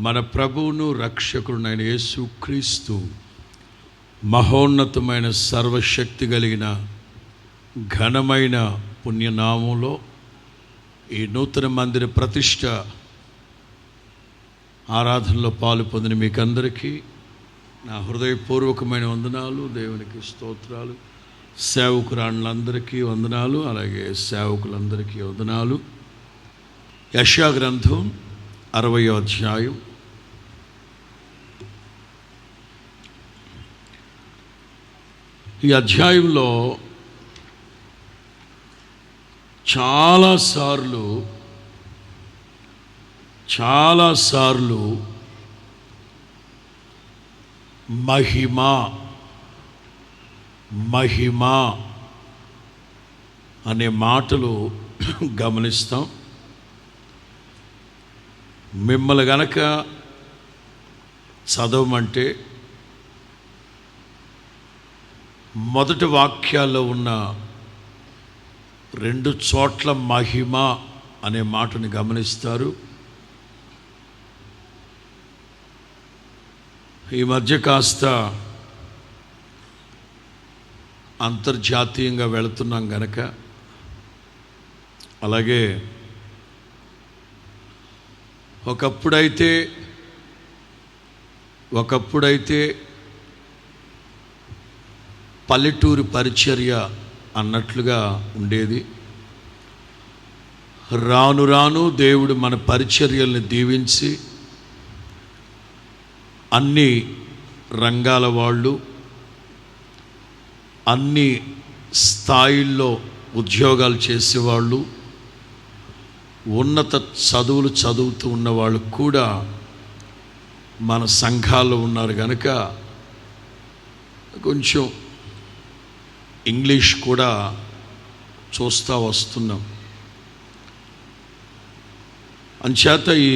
మన ప్రభువును రక్షకుడునైన యేసుక్రీస్తు మహోన్నతమైన సర్వశక్తి కలిగిన ఘనమైన పుణ్యనామంలో ఈ నూతన మందిర ప్రతిష్ట ఆరాధనలో పాలు పొందిన మీకందరికీ నా హృదయపూర్వకమైన వందనాలు, దేవునికి స్తోత్రాలు. సేవకురాళ్ళందరికీ వందనాలు, అలాగే సేవకులందరికీ వందనాలు. యెషయా గ్రంథం 60వ అధ్యాయం. ఈ అధ్యాయంలో చాలాసార్లు మహిమ మహిమ అనే మాటలు గమనిస్తాం. మిమ్మల్ని గనక చదవమంటే మొదటి వాక్యాల్లో ఉన్న 2 చోట్ల మహిమ అనే మాటని గమనిస్తారు. ఈ మధ్య కాస్త అంతర్జాతీయంగా వెళుతున్నాం గనక, అలాగే ఒకప్పుడైతే పల్లెటూరు పరిచర్య అన్నట్లుగా ఉండేది. రాను రాను దేవుడు మన పరిచర్యల్ని దీవించి అన్ని రంగాల వాళ్ళు, అన్ని స్థాయిల్లో ఉద్యోగాలు చేసేవాళ్ళు, ఉన్నత చదువులు చదువుతూ ఉన్నవాళ్ళు కూడా మన సంఘాల్లో ఉన్నారు కనుక కొంచెం ఇంగ్లీష్ కూడా చూస్తూ వస్తున్నాం. అంచేత ఈ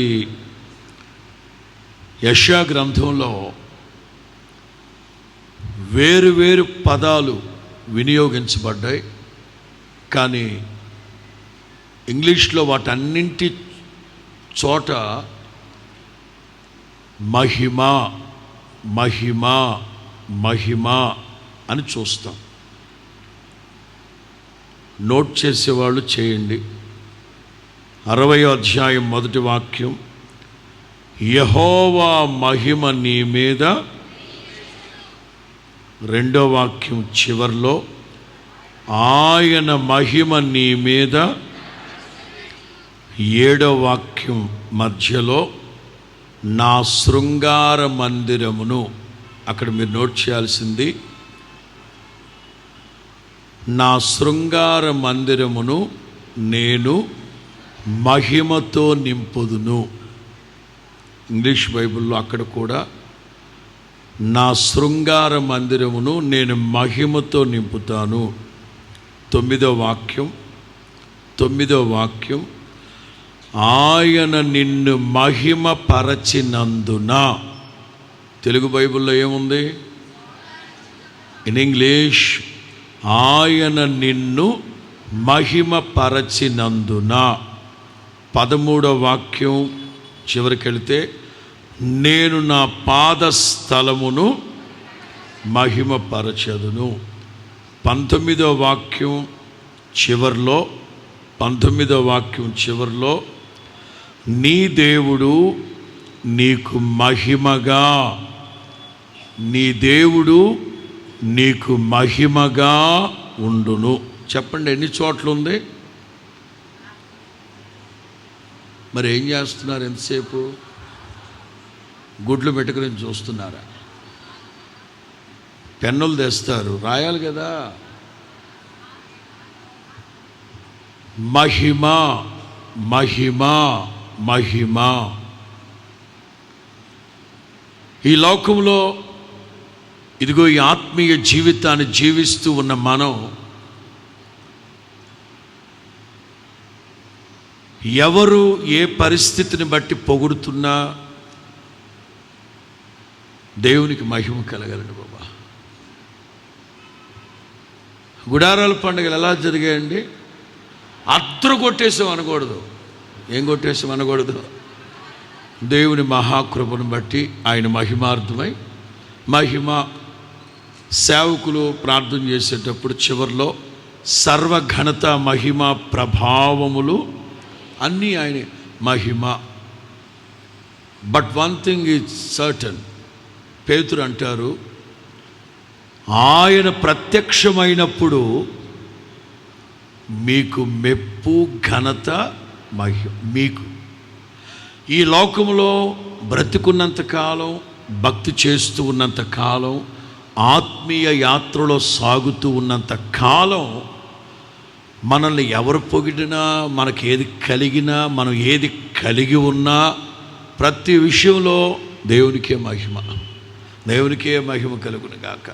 యెషయా గ్రంథంలో వేరు పదాలు వినియోగించబడ్డాయి, కానీ ఇంగ్లీష్లో వాటన్నింటి చోట మహిమ మహిమ మహిమ అని చూస్తాం. నోట్ చేసేవాళ్ళు చేయండి. 60వ అధ్యాయం మొదటి వాక్యం, యెహోవా మహిమ నీ మీద. 2వ వాక్యం చివర్లో, ఆయన మహిమ నీ మీద. 7వ వాక్యం మధ్యలో, నా శృంగార మందిరమును. అక్కడ మీరు నోట్ చేయాల్సింది, నా శృంగార మందిరమును నేను మహిమతో నింపుదును. ఇంగ్లీష్ బైబిల్లో అక్కడ కూడా నా శృంగార మందిరమును నేను మహిమతో నింపుతాను. 9వ వాక్యం, ఆయన నిన్ను మహిమ పరచినందున. తెలుగు బైబిల్లో ఏముంది? ఇన్ ఇంగ్లీష్, ఆయన నిన్ను మహిమ పరచినందున. 13వ వాక్యం చివరికి వెళితే, నేను నా పాదస్థలమును మహిమపరచదును. 19వ వాక్యం చివర్లో, నీ దేవుడు నీకు మహిమగా, నీ దేవుడు నీకు మహిమగా ఉండును. చెప్పండి, ఎన్ని చోట్ల ఉంది? మరి ఏం చేస్తున్నారు? ఎంతసేపు గుడ్లు పెట్టుకుని చూస్తున్నారా? పెన్నులు తెస్తారు, రాయాలి కదా. మహిమ మహిమ మహిమ. ఈ లోకంలో ఇదిగో ఈ ఆత్మీయ జీవితాన్ని జీవిస్తూ ఉన్న మనం ఎవరు ఏ పరిస్థితిని బట్టి పొగుడుతున్నా దేవునికి మహిమ కలగలండి బాబా. గుడారాల పండుగలు ఎలా జరిగాయండి? అద్దరు కొట్టేసాం అనకూడదు. ఏం కొట్టేసాం అనకూడదు? దేవుని మహాకృపను బట్టి ఆయన మహిమార్థమై మహిమ సేవకులు ప్రార్థన చేసేటప్పుడు చివరిలో సర్వఘనత మహిమ ప్రభావములు అన్నీ ఆయన మహిమ. But one thing is certain, పేతురు అంటారు, ఆయన ప్రత్యక్షమైనప్పుడు మీకు మెప్పు ఘనత మహిమ. మీకు ఈ లోకంలో బ్రతికున్నంత కాలం, భక్తి చేస్తూ ఉన్నంత కాలం, ఆత్మీయ యాత్రలో సాగుతూ ఉన్నంత కాలం మనల్ని ఎవరు పొగిడినా, మనకి ఏది కలిగినా, మనం ఏది కలిగి ఉన్నా ప్రతి విషయంలో దేవునికే మహిమ, దేవునికే మహిమ కలుగును గాక,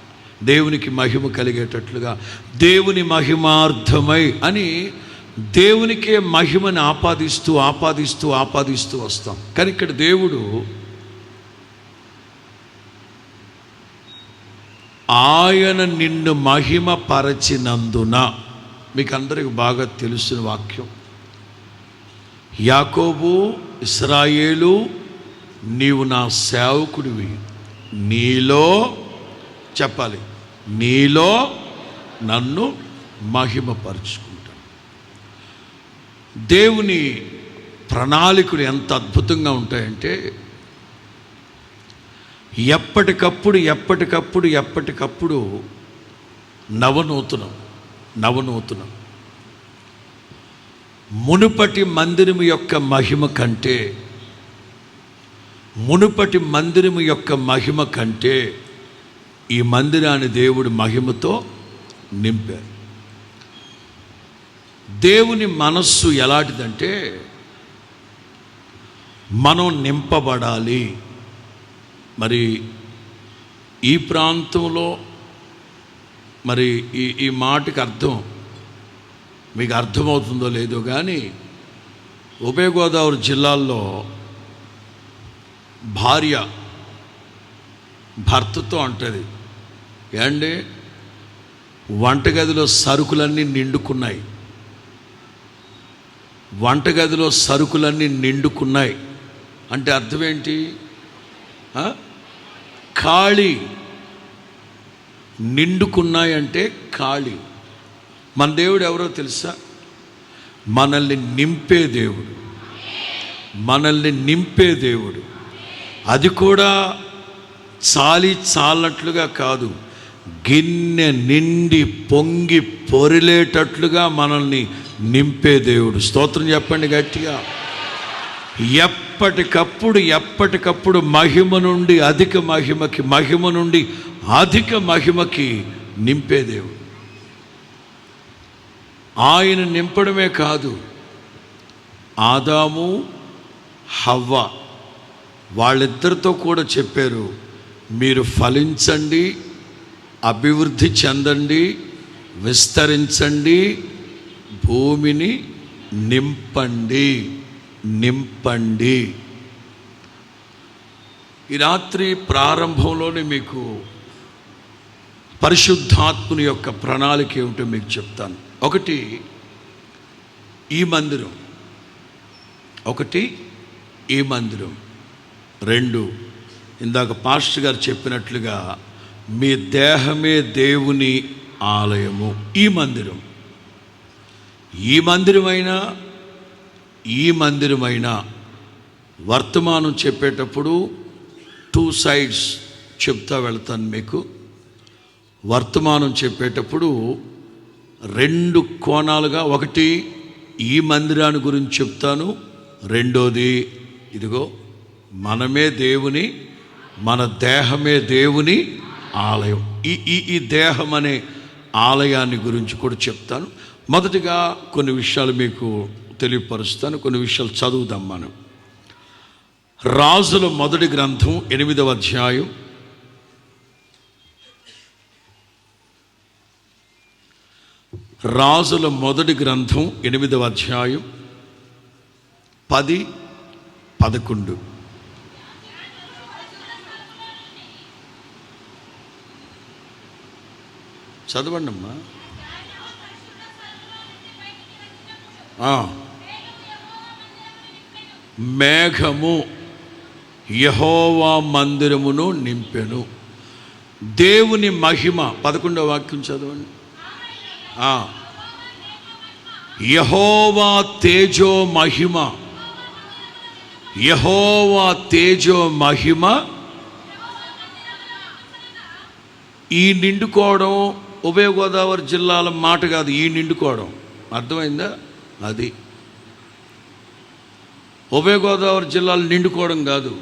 దేవునికి మహిమ కలిగేటట్లుగా దేవుని మహిమార్థమై అని దేవునికే మహిమని ఆపాదిస్తూ ఆపాదిస్తూ ఆపాదిస్తూ వస్తాం. కానీ ఇక్కడ దేవుడు ఆయన నిన్ను మహిమ పరచినందున, మీకు అందరికి బాగా తెలుసిన వాక్యం, యాకోబు ఇశ్రాయేలు నీవు నా సేవకుడివి, నీలో చెప్పాలి, నీలో నన్ను మహిమపరుచుకుంటాను. దేవుని ప్రణాళికలు ఎంత అద్భుతంగా ఉంటాయంటే ఎప్పటికప్పుడు ఎప్పటికప్పుడు ఎప్పటికప్పుడు నవనూతనం. మునుపటి మందిరము యొక్క మహిమ కంటే, మునుపటి మందిరము యొక్క మహిమ కంటే ఈ మందిరాన్ని దేవుడు మహిమతో నింపారు. దేవుని మనస్సు ఎలాంటిదంటే మనం నింపబడాలి. మరి ఈ ప్రాంతంలో మరి ఈ మాటకి అర్థం మీకు అర్థమవుతుందో లేదో కానీ, ఉభయ గోదావరి జిల్లాల్లో భార్య భర్తతో అంటది, ఏండి వంటగదిలో సరుకులన్నీ నిండుకున్నాయి, వంటగదిలో సరుకులన్నీ నిండుకున్నాయి అంటే అర్థం ఏంటి? ఖాళీ. నిండుకున్నాయంటే ఖాళీ. మన దేవుడు ఎవరో తెలుసా? మనల్ని నింపే దేవుడు, మనల్ని నింపే దేవుడు. అది కూడా చాలట్లుగా కాదు, గిన్నె నిండి పొంగి పొరిలేటట్లుగా మనల్ని నింపే దేవుడు. స్తోత్రం చెప్పండి గట్టిగా. ఎప్పటికప్పుడు మహిమ నుండి అధిక మహిమకి, మహిమ నుండి అధిక మహిమకి నింపే దేవుడు. ఆయన నింపడమే కాదు, ఆదాము హవ్వ వాళ్ళిద్దరితో కూడా చెప్పారు, మీరు ఫలించండి, అభివృద్ధి చెందండి, విస్తరించండి, భూమిని నింపండి. ఈ రాత్రి ప్రారంభంలోనే మీకు పరిశుద్ధాత్ముని యొక్క ప్రణాళిక ఏమిటో మీకు చెప్తాను. ఒకటి ఈ మందిరం, రెండు ఇందాక పాస్టర్ గారు చెప్పినట్లుగా మీ దేహమే దేవుని ఆలయము. ఈ మందిరమైనా వర్తమానం చెప్పేటప్పుడు 2 సైడ్స్ చెప్తా వెళ్తాను మీకు. వర్తమానం చెప్పేటప్పుడు 2 కోణాలుగా, ఒకటి ఈ మందిరాన్ని గురించి చెప్తాను, రెండోది ఇదిగో మనమే దేవుని, మన దేహమే దేవుని ఆలయం. ఈ దేహం అనే ఆలయాన్ని గురించి కూడా చెప్తాను. మొదటిగా కొన్ని విషయాలు మీకు తెలియపరుస్తాను, కొన్ని విషయాలు చదువుదాం మనం. రాజుల మొదటి గ్రంథం 8వ అధ్యాయం రాజుల మొదటి గ్రంథం 8వ అధ్యాయం 10-11. చదవండి అమ్మా. మేఘము యెహోవా మందిరమును నింపెను. దేవుని మహిమ 11వ వాక్యం చదవండి. యెహోవా తేజో మహిమ, యెహోవా తేజో మహిమ. ఈ నిండుకోవడం ఉభయ గోదావరి జిల్లాల మాట కాదు, ఈ నిండుకోవడం. అర్థమైందా? అది ఉభయ గోదావరి జిల్లాలు నిండుకోవడం కాదు,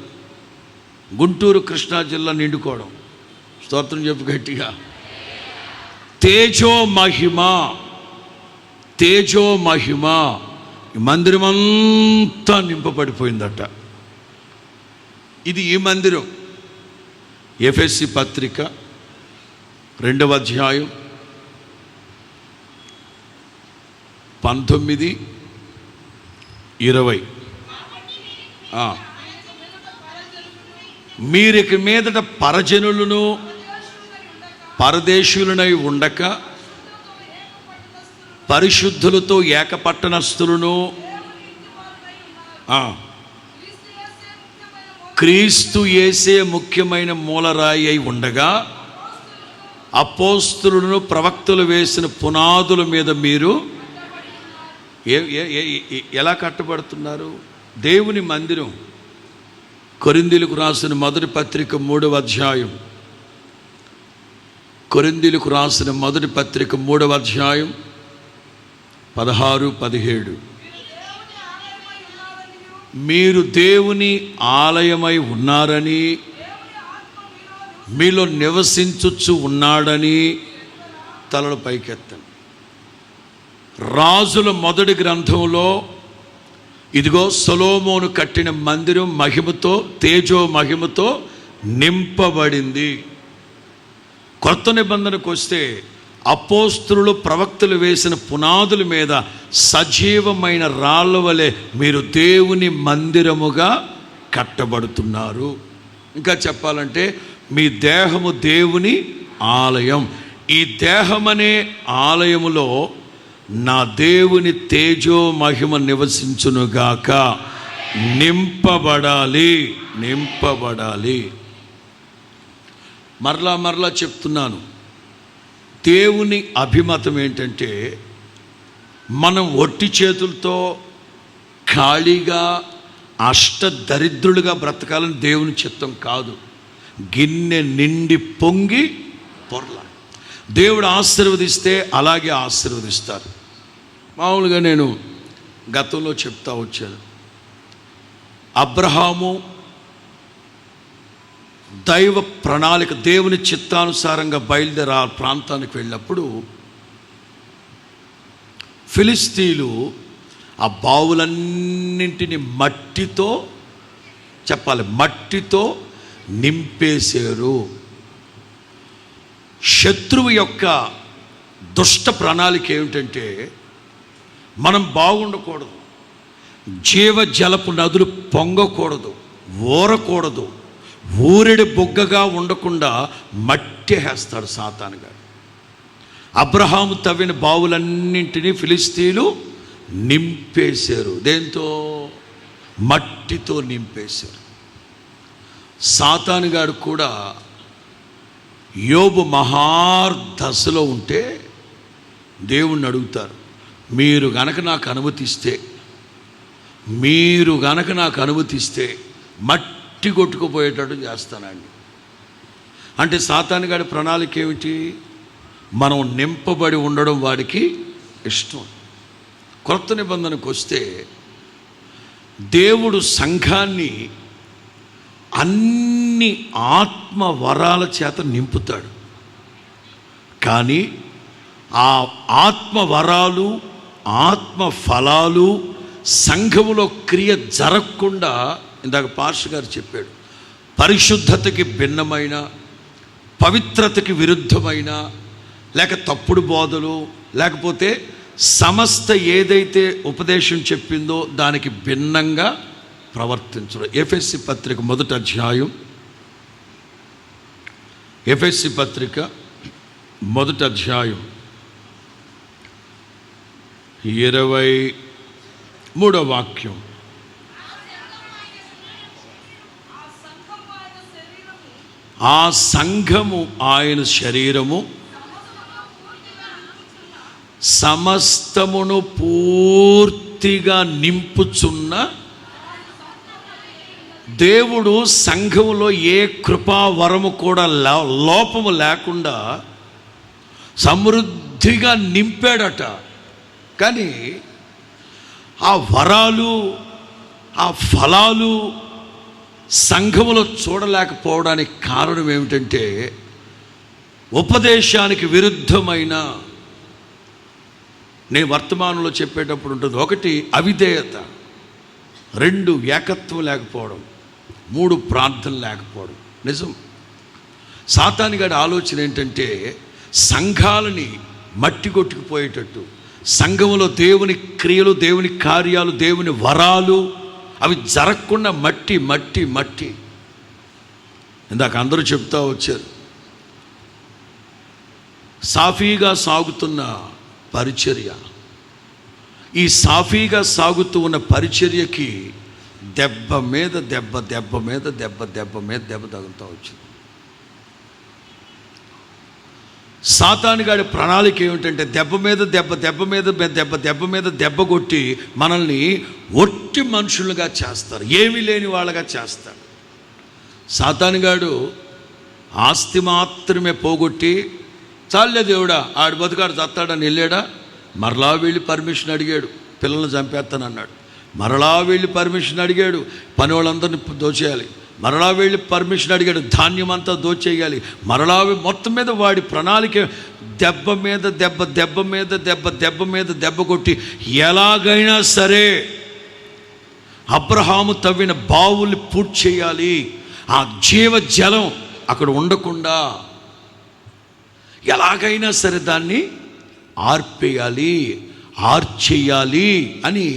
గుంటూరు కృష్ణా జిల్లా నిండుకోవడం. స్తోత్రం చెప్పు గట్టిగా. తేజో మహిమ, తేజో మహిమ. మందిరం అంతా నింపబడిపోయిందట. ఇది ఈ మందిరం. ఎఫెసీ పత్రిక 2వ అధ్యాయం 19-20. మీరిక మీదట పరజనులను పరదేశులనై ఉండక పరిశుద్ధులతో ఏకపట్టణస్థులను క్రీస్తు యేసే ముఖ్యమైన మూలరాయి అయి ఉండగా అపోస్తలులను ప్రవక్తలు వేసిన పునాదుల మీద మీరు ఎలా కట్టబడుతున్నారు? దేవుని మందిరం. కొరింథీయులకు రాసిన మొదటి పత్రిక 3వ అధ్యాయం, కొరింథీయులకు రాసిన మొదటి పత్రిక 3వ అధ్యాయం 16-17. మీరు దేవుని ఆలయమై ఉన్నారని, మీలో నివసించుచు ఉన్నాడని తలలు పైకెత్తండి. రాజుల మొదటి గ్రంథంలో ఇదిగో సొలొమోను కట్టిన మందిరం మహిమతో, తేజో మహిమతో నింపబడింది. కొత్త నిబంధనకు వస్తే అపోస్తలులు ప్రవక్తలు వేసిన పునాదుల మీద సజీవమైన రాళ్ళ వలె మీరు దేవుని మందిరముగా కట్టబడుతున్నారు. ఇంకా చెప్పాలంటే మీ దేహము దేవుని ఆలయం. ఈ దేహమనే ఆలయములో నా దేవుని తేజో మహిమ నివసించునుగాక. నింపబడాలి, నింపబడాలి. మరలా చెప్తున్నాను, దేవుని అభిమతం ఏంటంటే మనం ఒట్టి చేతులతో ఖాళీగా అష్టదరిద్రులుగా బ్రతకాలని దేవుని చిత్తం కాదు. గిన్నె నిండి పొంగి పొర్ల. దేవుడు ఆశీర్వదిస్తే అలాగే ఆశీర్వదిస్తారు. మామూలుగా నేను గతంలో చెప్తా వచ్చాను, అబ్రహాము దైవ ప్రణాళిక, దేవుని చిత్తానుసారంగా బయలుదేరి ఆ ప్రాంతానికి వెళ్ళినప్పుడు ఫిలిస్తీన్లు ఆ బావులన్నింటినీ మట్టితో నింపేశారు. శత్రువు యొక్క దుష్ట ప్రణాళిక ఏమిటంటే మనం బాగుండకూడదు, జీవజలపు నదులు పొంగకూడదు, ఊరకూడదు, ఊరెడి బొగ్గగా ఉండకుండా మట్టి వేస్తాడు సాతానుగా. అబ్రహాము తవ్విన బావులన్నింటినీ ఫిలిస్తీన్లు నింపేశారు. దేంతో? మట్టితో నింపేశారు. సాతానుగాడు కూడా యోబు మహార్దశలో ఉంటే దేవుణ్ణి అడుగుతారు, మీరు గనక నాకు అనుమతిస్తే మట్టి కొట్టుకుపోయేటట్టు చేస్తానండి. అంటే సాతానుగాడి ప్రణాళిక ఏమిటి? మనం నింపబడి ఉండడం వాడికి ఇష్టం. క్రొత్త నిబంధనకు వస్తే దేవుడు సంఘాన్ని అన్ని ఆత్మ వరాల చేత నింపుతాడు. కానీ ఆ ఆత్మ వరాలు, ఆత్మ ఫలాలు సంఘములో క్రియ జరగకుండా, ఇందాక పాస్టర్ గారు చెప్పాడు, పరిశుద్ధతకి భిన్నమైన, పవిత్రతకి విరుద్ధమైన, లేక తప్పుడు బోధలు, లేకపోతే సమస్త ఏదైతే ఉపదేశం చెప్పిందో దానికి భిన్నంగా ప్రవర్తించడం. ఎఫెసీ పత్రిక 1వ అధ్యాయం, ఎఫెసీ పత్రిక 1వ అధ్యాయం 23వ వాక్యం. ఆ సంఘము ఆయన శరీరము, సమస్తమును పూర్తిగా నింపుచున్న దేవుడు సంఘములో ఏ కృపావరము కూడా లోపము లేకుండా సమృద్ధిగా నింపాడట. కానీ ఆ వరాలు, ఆ ఫలాలు సంఘములో చూడలేకపోవడానికి కారణం ఏమిటంటే, ఉపదేశానికి విరుద్ధమైన, నేను వర్తమానంలో చెప్పేటప్పుడు ఉంటుంది, 1 అవిధేయత, 2 ఏకత్వం లేకపోవడం, 3 ప్రార్థన లేకపోవడం. నిజం, సాతాను గారి ఆలోచన ఏంటంటే సంఘాలని మట్టి కొట్టుకుపోయేటట్టు, సంఘములో దేవుని క్రియలు, దేవుని కార్యాలు, దేవుని వరాలు అవి జరగకుండా మట్టి మట్టి మట్టి. ఇందాక అందరూ చెప్తా వచ్చారు, సాఫీగా సాగుతున్న పరిచర్య, ఈ సాఫీగా సాగుతూ ఉన్న పరిచర్యకి దెబ్బ మీద దెబ్బ, దెబ్బ మీద దెబ్బ, దెబ్బ మీద దెబ్బ తగులుతూ వచ్చింది. సాతాను గాడి ప్రణాళిక ఏమిటంటే దెబ్బ మీద దెబ్బ, దెబ్బ మీద దెబ్బ, దెబ్బ మీద దెబ్బ కొట్టి మనల్ని ఒట్టి మనుషులుగా చేస్తారు, ఏమీ లేని వాళ్ళగా చేస్తారు. సాతాను గాడు ఆస్తి మాత్రమే పోగొట్టి, చాలే దేవుడా ఆడు బతుకాడు చస్తాడని వెళ్ళాడా, మరలా వెళ్ళి పర్మిషన్ అడిగాడు, పిల్లల్ని చంపేస్తానన్నాడు. మరలా వెళ్ళి పర్మిషన్ అడిగాడు, పని వాళ్ళందరినీ దోచేయాలి. మరలా వెళ్ళి పర్మిషన్ అడిగాడు, ధాన్యం అంతా దోచేయాలి. మరలా మొత్తం మీద వాడి ప్రణాళిక దెబ్బ మీద దెబ్బ, దెబ్బ మీద దెబ్బ, దెబ్బ మీద దెబ్బ కొట్టి ఎలాగైనా సరే అబ్రహాము తవ్విన బావుల్ని పూర్తి చేయాలి, ఆ జీవజలం అక్కడ ఉండకుండా ఎలాగైనా సరే దాన్ని ఆర్పేయాలి, ఆర్చేయాలి అని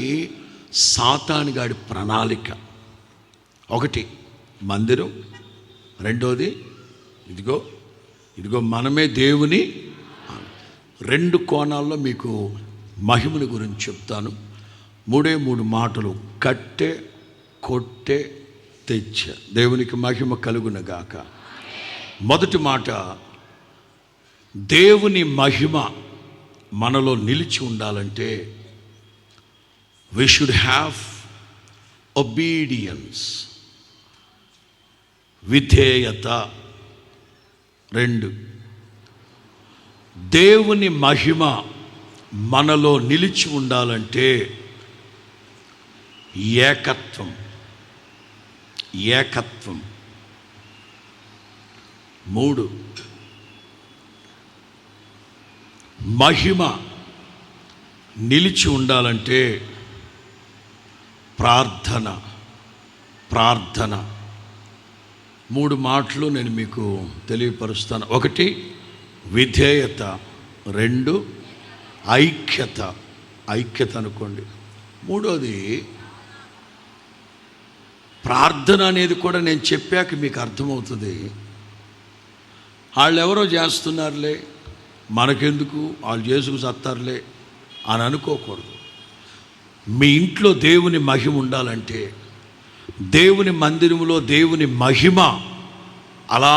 సాతాను గాడి ప్రణాళిక. 1 మందిరం, 2 ఇదిగో ఇదిగో మనమే దేవుని. 2 కోణాల్లో మీకు మహిమని గురించి చెప్తాను. 3 మాటలు, కట్టె, కొట్టె, తెచ్చే. దేవునికి మహిమ కలుగునగాక. మొదటి మాట, దేవుని మహిమ మనలో నిలిచి ఉండాలంటే we should have obedience, విధేయత. 2, దేవుని మహిమ మనలో నిలిచి ఉండాలంటే ఏకత్వం, ఏకత్వం. 3, మహిమ నిలిచి ఉండాలంటే ప్రార్థన, ప్రార్థన. 3 మాటలు నేను మీకు తెలియపరుస్తాను. 1 విధేయత, 2 ఐక్యత, ఐక్యత అనుకోండి. 3వది ప్రార్థన అనేది కూడా నేను చెప్పాక మీకు అర్థమవుతుంది. వాళ్ళు ఎవరో చేస్తున్నారులే, మనకెందుకు, వాళ్ళు చేసుకు సత్తారులే అని అనుకోకూడదు. మీ ఇంట్లో దేవుని మహిమ ఉండాలంటే, దేవుని మందిరంలో దేవుని మహిమ అలా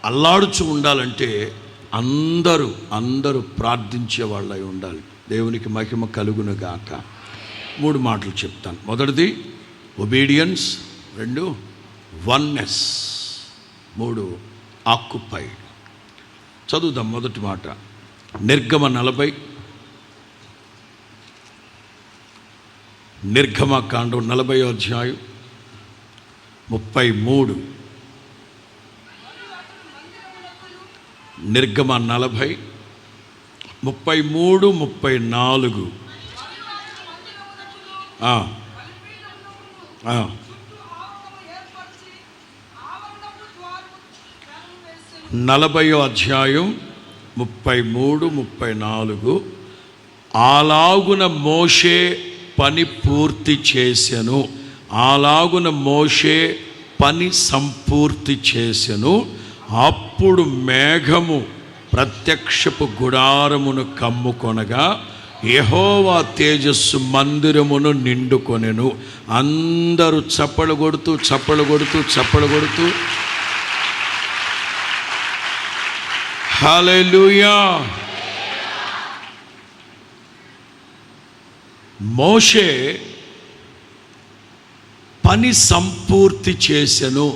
అల్లాడుచు ఉండాలంటే అందరూ ప్రార్థించే వాళ్ళై ఉండాలి. దేవునికి మహిమ కలుగునుగాక. 3 మాటలు చెప్తాను. మొదటిది ఒబీడియన్స్, 2 వన్నెస్, 3 ఆక్యుపైడ్. చదువుదాం. మొదటి మాట నిర్గమ 40, నిర్గమకాండం 40వ అధ్యాయం 33. నిర్గమ 40, 33, 34. 40వ అధ్యాయం 33, 34. అలాగున మోషే పని పూర్తి చేసెను, అలాగున మోషే పని సంపూర్తి చేసెను. అప్పుడు మేఘము ప్రత్యక్షపు గుడారమును కమ్ముకొనగా యెహోవా తేజస్సు మందిరమును నిండుకొనెను. అందరూ చప్పలు కొడుతూ హల్లెలూయా. మోషే పని సంపూర్తి చేసెను.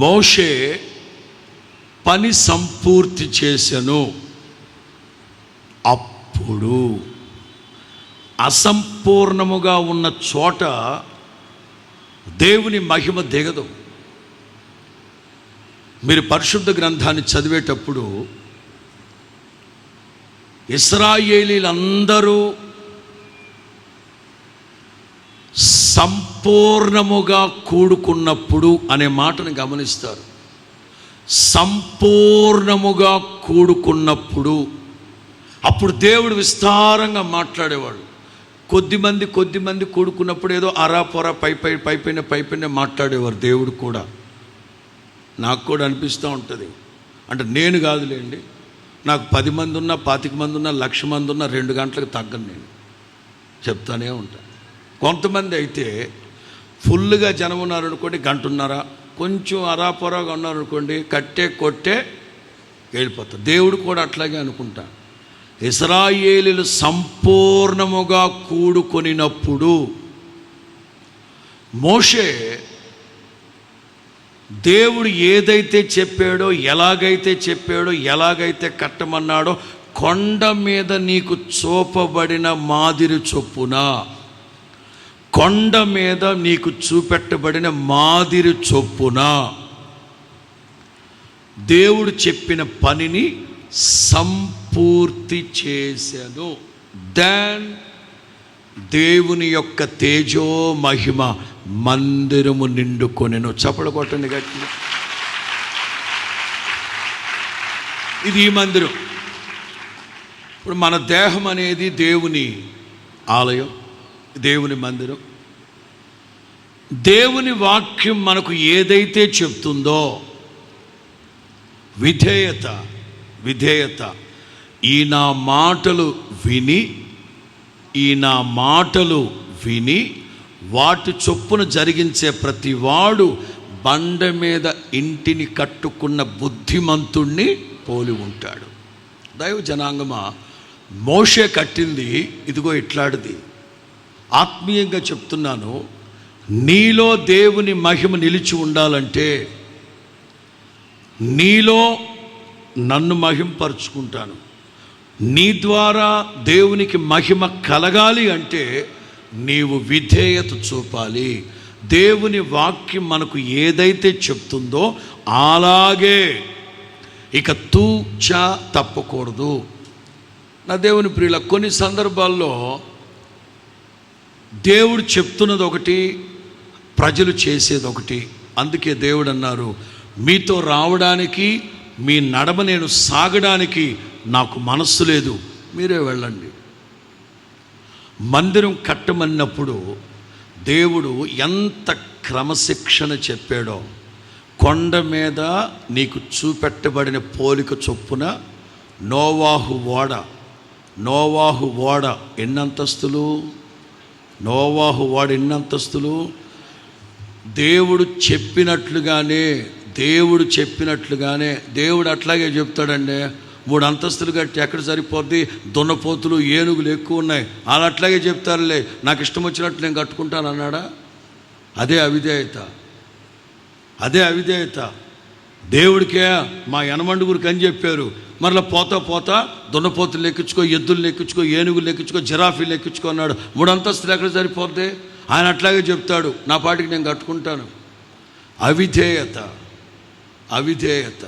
మోషే పని సంపూర్తి చేసెను. అప్పుడు అసంపూర్ణముగా ఉన్న చోట దేవుని మహిమ దిగదు. మీరు పరిశుద్ధ గ్రంథాన్ని చదివేటప్పుడు ఇశ్రాయేలీలందరూ సంపూర్ణముగా కూడుకున్నప్పుడు అనే మాటను గమనిస్తారు. సంపూర్ణముగా కూడుకున్నప్పుడు అప్పుడు దేవుడు విస్తారంగా మాట్లాడేవాడు. కొద్దిమంది కూడుకున్నప్పుడు ఏదో అరాపొర పైపైన మాట్లాడేవారు. దేవుడు కూడా నాకు కూడా అనిపిస్తూ ఉంటుంది. అంటే నేను కాదులేండి, నాకు 10 మంది ఉన్నా 25 మంది ఉన్నా 1,00,000 మంది ఉన్నా 2 గంటలకు తగ్గను, నేను చెప్తానే ఉంటాను. కొంతమంది అయితే ఫుల్గా జనం ఉన్నారనుకోండి, గంటన్నర, కొంచెం అరాపొరగా ఉన్నారనుకోండి, కొట్టే వెళ్ళిపోతారు. దేవుడు కూడా అట్లాగే అనుకుంటా. ఇశ్రాయేలీయులు సంపూర్ణముగా కూడుకొనినప్పుడు మోషే దేవుడు ఏదైతే చెప్పాడో, ఎలాగైతే కట్టమన్నాడో, కొండ మీద నీకు చూపబడిన మాదిరి చొప్పున, కొండ మీద నీకు చూపెట్టబడిన మాదిరి చొప్పున దేవుడు చెప్పిన పనిని సంపూర్తి చేశాను. దేవుని యొక్క తేజో మహిమ మందిరము నిండుకొనెను. చప్పలు కొట్టండి గట్టి. ఇది ఈ మందిరం. ఇప్పుడు మన దేహం అనేది దేవుని ఆలయం, దేవుని మందిరం. దేవుని వాక్యం మనకు ఏదైతే చెప్తుందో విధేయత, ఈ నా మాటలు విని వాటి చొప్పున జరిగించే ప్రతి వాడు బండ మీద ఇంటిని కట్టుకున్న బుద్ధిమంతుణ్ణి పోలి ఉంటాడు. దైవ జనాంగమా, మోషే కట్టింది ఇదిగో ఇట్లాంటిది. ఆత్మీయంగా చెప్తున్నాను, నీలో దేవుని మహిమ నిలిచి ఉండాలంటే, నీలో నన్ను మహింపరుచుకుంటాను, నీ ద్వారా దేవునికి మహిమ కలగాలి అంటే నీవు విధేయత చూపాలి. దేవుని వాక్యం మనకు ఏదైతే చెప్తుందో అలాగే ఇక తూచా తప్పకూడదు. నా దేవుని ప్రియుల, కొన్ని సందర్భాల్లో దేవుడు చెప్తున్నది ఒకటి, ప్రజలు చేసేది ఒకటి. అందుకే దేవుడు అన్నారు, మీతో రావడానికి, మీ నడమ నేను సాగడానికి నాకు మనస్సు లేదు, మీరే వెళ్ళండి. మందిరం కట్టమన్నప్పుడు దేవుడు ఎంత క్రమశిక్షణ చెప్పాడో, కొండ మీద నీకు చూపెట్టబడిన పోలిక చొప్పున నోవాహు ఓడ ఎన్నంతస్తులు? నోవాహు ఓడ ఎన్నంతస్తులు? దేవుడు చెప్పినట్లుగానే దేవుడు అట్లాగే చెప్తాడండి. 3 అంతస్తులు కట్టి ఎక్కడ సరిపోద్ది, దున్నపోతులు ఏనుగులు ఎక్కువ ఉన్నాయి, వాళ్ళు అట్లాగే చెప్తారులే, నాకు ఇష్టం వచ్చినట్లు నేను కట్టుకుంటాను అన్నాడా? అదే అవిధేయత. దేవుడికే మా యనమండుగురికి అని చెప్పారు, మరలా పోతా దున్నపోతులు ఎక్కించుకో, ఎద్దులు ఎక్కించుకో, ఏనుగులు ఎక్కించుకో, జిరాఫీలు ఎక్కించుకో అన్నాడు. 3 అంతస్తులు ఎక్కడ సరిపోద్ది? ఆయన అట్లాగే చెప్తాడు, నా పాటికి నేను కట్టుకుంటాను. అవిధేయత.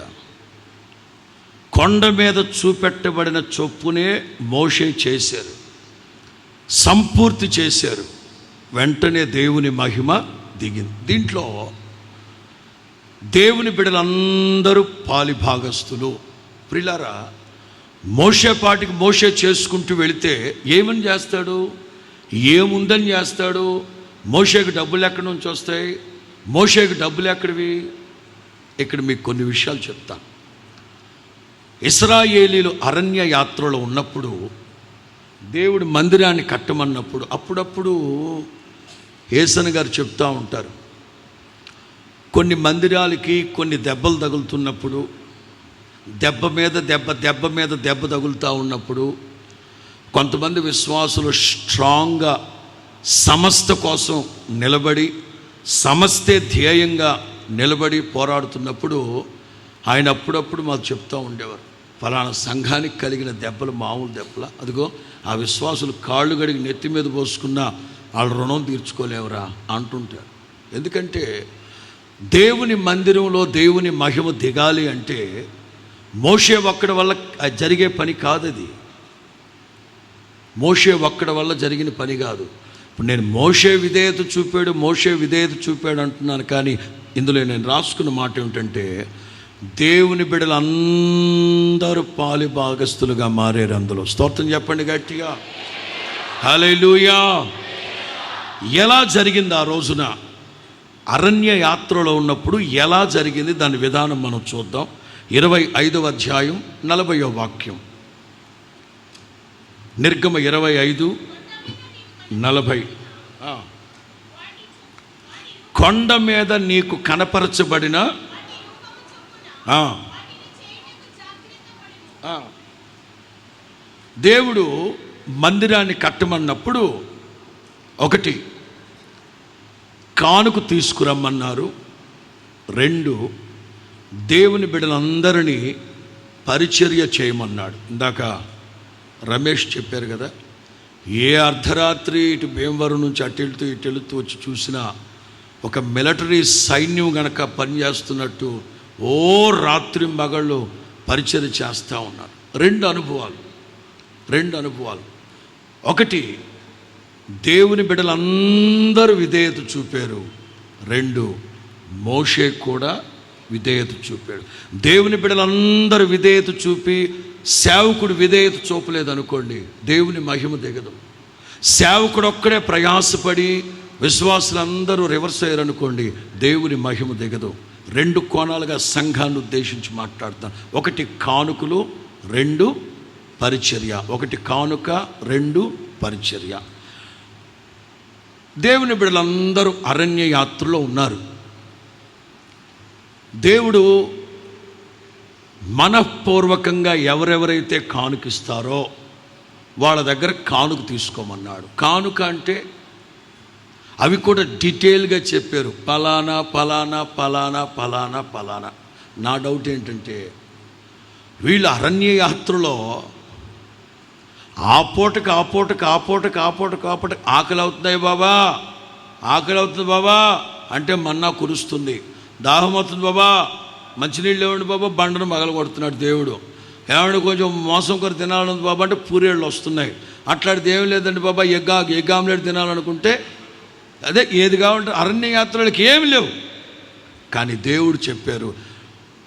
కొండ మీద చూపెట్టబడిన చొప్పునే మోషే చేశారు, సంపూర్తి చేశారు. వెంటనే దేవుని మహిమ దిగింది. దీంట్లో దేవుని బిడ్డలందరూ పాలిభాగస్తులు. ప్రియులారా, మోషే పాటికి మోషే చేసుకుంటూ వెళితే ఏమని చేస్తాడు? ఏముందని చేస్తాడు? మోషేకి డబ్బులు ఎక్కడి నుంచి వస్తాయి? మోషేకి డబ్బులు ఎక్కడివి? ఇక్కడ మీకు కొన్ని విషయాలు చెప్తాను. ఇశ్రాయేలీలు అరణ్య యాత్రలో ఉన్నప్పుడు దేవుడు మందిరాన్ని కట్టమన్నప్పుడు అప్పుడప్పుడు యేసన్న గారు చెప్తూ ఉంటారు, కొన్ని మందిరాలకి కొన్ని దెబ్బలు తగులుతున్నప్పుడు, దెబ్బ మీద దెబ్బ తగులుతూ ఉన్నప్పుడు కొంతమంది విశ్వాసులు స్ట్రాంగ్గా సమస్త కోసం నిలబడి, సమస్తే ధ్యేయంగా నిలబడి పోరాడుతున్నప్పుడు ఆయన అప్పుడప్పుడు మాకు చెప్తూ ఉండేవారు, ఫలానా సంఘానికి కలిగిన దెబ్బలు మామూలు దెబ్బల, అదిగో ఆ విశ్వాసులు కాళ్ళు గడిగి నెత్తి మీద పోసుకున్న వాళ్ళ రుణం తీర్చుకోలేవరా అంటుంటారు. ఎందుకంటే దేవుని మందిరంలో దేవుని మహిమ దిగాలి అంటే మోషే ఒక్కడి వల్ల జరిగే పని కాదు. అది మోషే ఒక్కడి వల్ల జరిగిన పని కాదు. ఇప్పుడు నేను మోషే విధేయత చూపాడు అంటున్నాను, కానీ ఇందులో నేను రాసుకున్న మాట ఏమిటంటే దేవుని బిడ్డలందరూ పాలి భాగస్తులుగా మారారు అందులో. స్తోత్రం చెప్పండి గట్టిగా, హల్లెలూయా. ఎలా జరిగింది ఆ రోజున అరణ్య యాత్రలో ఉన్నప్పుడు ఎలా జరిగింది దాని విధానం మనం చూద్దాం. 25వ అధ్యాయం 40వ వాక్యం. నిర్గమ 25:40. కొండ మీద నీకు కనపరచబడిన దేవుడు మందిరాన్ని కట్టమన్నప్పుడు 1 కానుక తీసుకురమ్మన్నారు, 2 దేవుని బిడ్డలందరినీ పరిచర్య చేయమన్నాడు. ఇందాక రమేష్ చెప్పారు కదా, ఏ అర్ధరాత్రి ఇటు భీమవరం నుంచి అటు వెళుతూ వచ్చి చూసినా ఒక మిలిటరీ సైన్యం గనక పనిచేస్తున్నట్టు ఓ రాత్రి మగళ్ళు పరిచర్య చేస్తూ ఉన్నారు. 2 అనుభవాలు. 1 దేవుని బిడ్డలందరూ విధేయత చూపారు, 2 మోషే కూడా విధేయత చూపాడు. దేవుని బిడ్డలందరూ విధేయత చూపి సేవకుడు విధేయత చూపలేదు అనుకోండి, దేవుని మహిమ దిగదు. సేవకుడు ఒక్కడే ప్రయాసపడి విశ్వాసులందరూ రివర్స్ అయ్యారనుకోండి, దేవుని మహిమ దిగదు. 2 కోణాలుగా సంఘాన్ని ఉద్దేశించి మాట్లాడతాను. 1 కానుకలు, 2 పరిచర్య. 1 కానుక, 2 పరిచర్య. దేవుని బిడ్డలందరూ అరణ్య యాత్రలో ఉన్నారు. దేవుడు మనఃపూర్వకంగా ఎవరెవరైతే కానుకిస్తారో వాళ్ళ దగ్గర కానుక తీసుకోమన్నాడు. కానుక అంటే అవి కూడా డీటెయిల్గా చెప్పారు, పలానా పలానా పలానా పలానా పలానా. నా డౌట్ ఏంటంటే వీళ్ళు అరణ్య యాత్రలో ఆ పూటకు ఆకలి అవుతుంది బాబా అంటే మన్నా కురుస్తుంది, దాహం అవుతుంది బాబా మంచినీళ్ళు ఇవ్వండి బాబా బండను మగలు కొడుతున్నాడు దేవుడు. ఏమంటే కొంచెం మోసం కొర తినాలనుంది బాబా అంటే పూరేళ్ళు వస్తున్నాయి. అట్లాంటిది ఏం లేదండి బాబా, ఎగ్ ఆమ్లెట్ తినాలనుకుంటే అదే ఏది కావాలంటే అరణ్య యాత్రలకు ఏమి లేవు. కానీ దేవుడు చెప్పారు,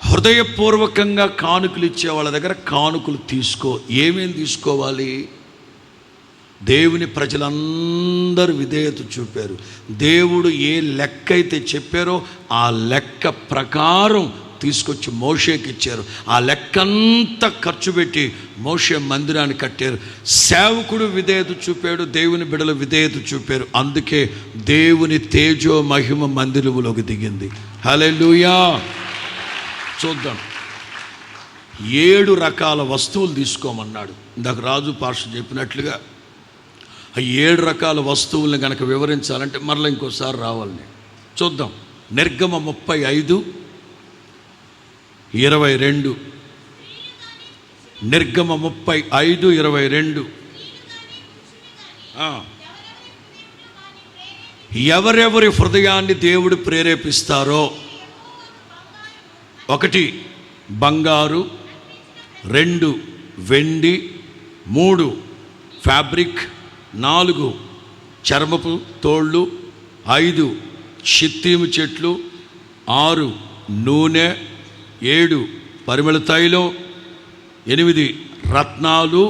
హృదయపూర్వకంగా కానుకలు ఇచ్చే వాళ్ళ దగ్గర కానుకలు తీసుకో. ఏమేమి తీసుకోవాలి? దేవుని ప్రజలందరూ విధేయత చూపారు. దేవుడు ఏ లెక్క అయితే చెప్పారో ఆ లెక్క ప్రకారం తీసుకొచ్చి మోషేకి ఇచ్చారు. ఆ లెక్కంతా ఖర్చు పెట్టి మోషే మందిరాన్ని కట్టారు. సేవకుడు విధేయత చూపాడు, దేవుని బిడ్డలు విధేయత చూపారు. అందుకే దేవుని తేజో మహిమ మందిరములోకి దిగింది. హల్లెలూయా. చూద్దాం. 7 రకాల వస్తువులు తీసుకోమన్నాడు. ఇందాక రాజు పాస్టర్ చెప్పినట్లుగా ఆ 7 రకాల వస్తువుల్ని కనుక వివరించాలంటే మరలా ఇంకోసారి రావాలని చూద్దాం. నిర్గమ 35:22. నిర్గమ 35:22. ఎవరెవరి హృదయాన్ని దేవుడు ప్రేరేపిస్తారో 1 బంగారు, 2 వెండి, 3 ఫ్యాబ్రిక్, 4 చర్మపు తోళ్ళు, 5 చిత్తీము చెట్లు, 6 నూనె, 7 పరిమళ తైలం, 8 రత్నాలు,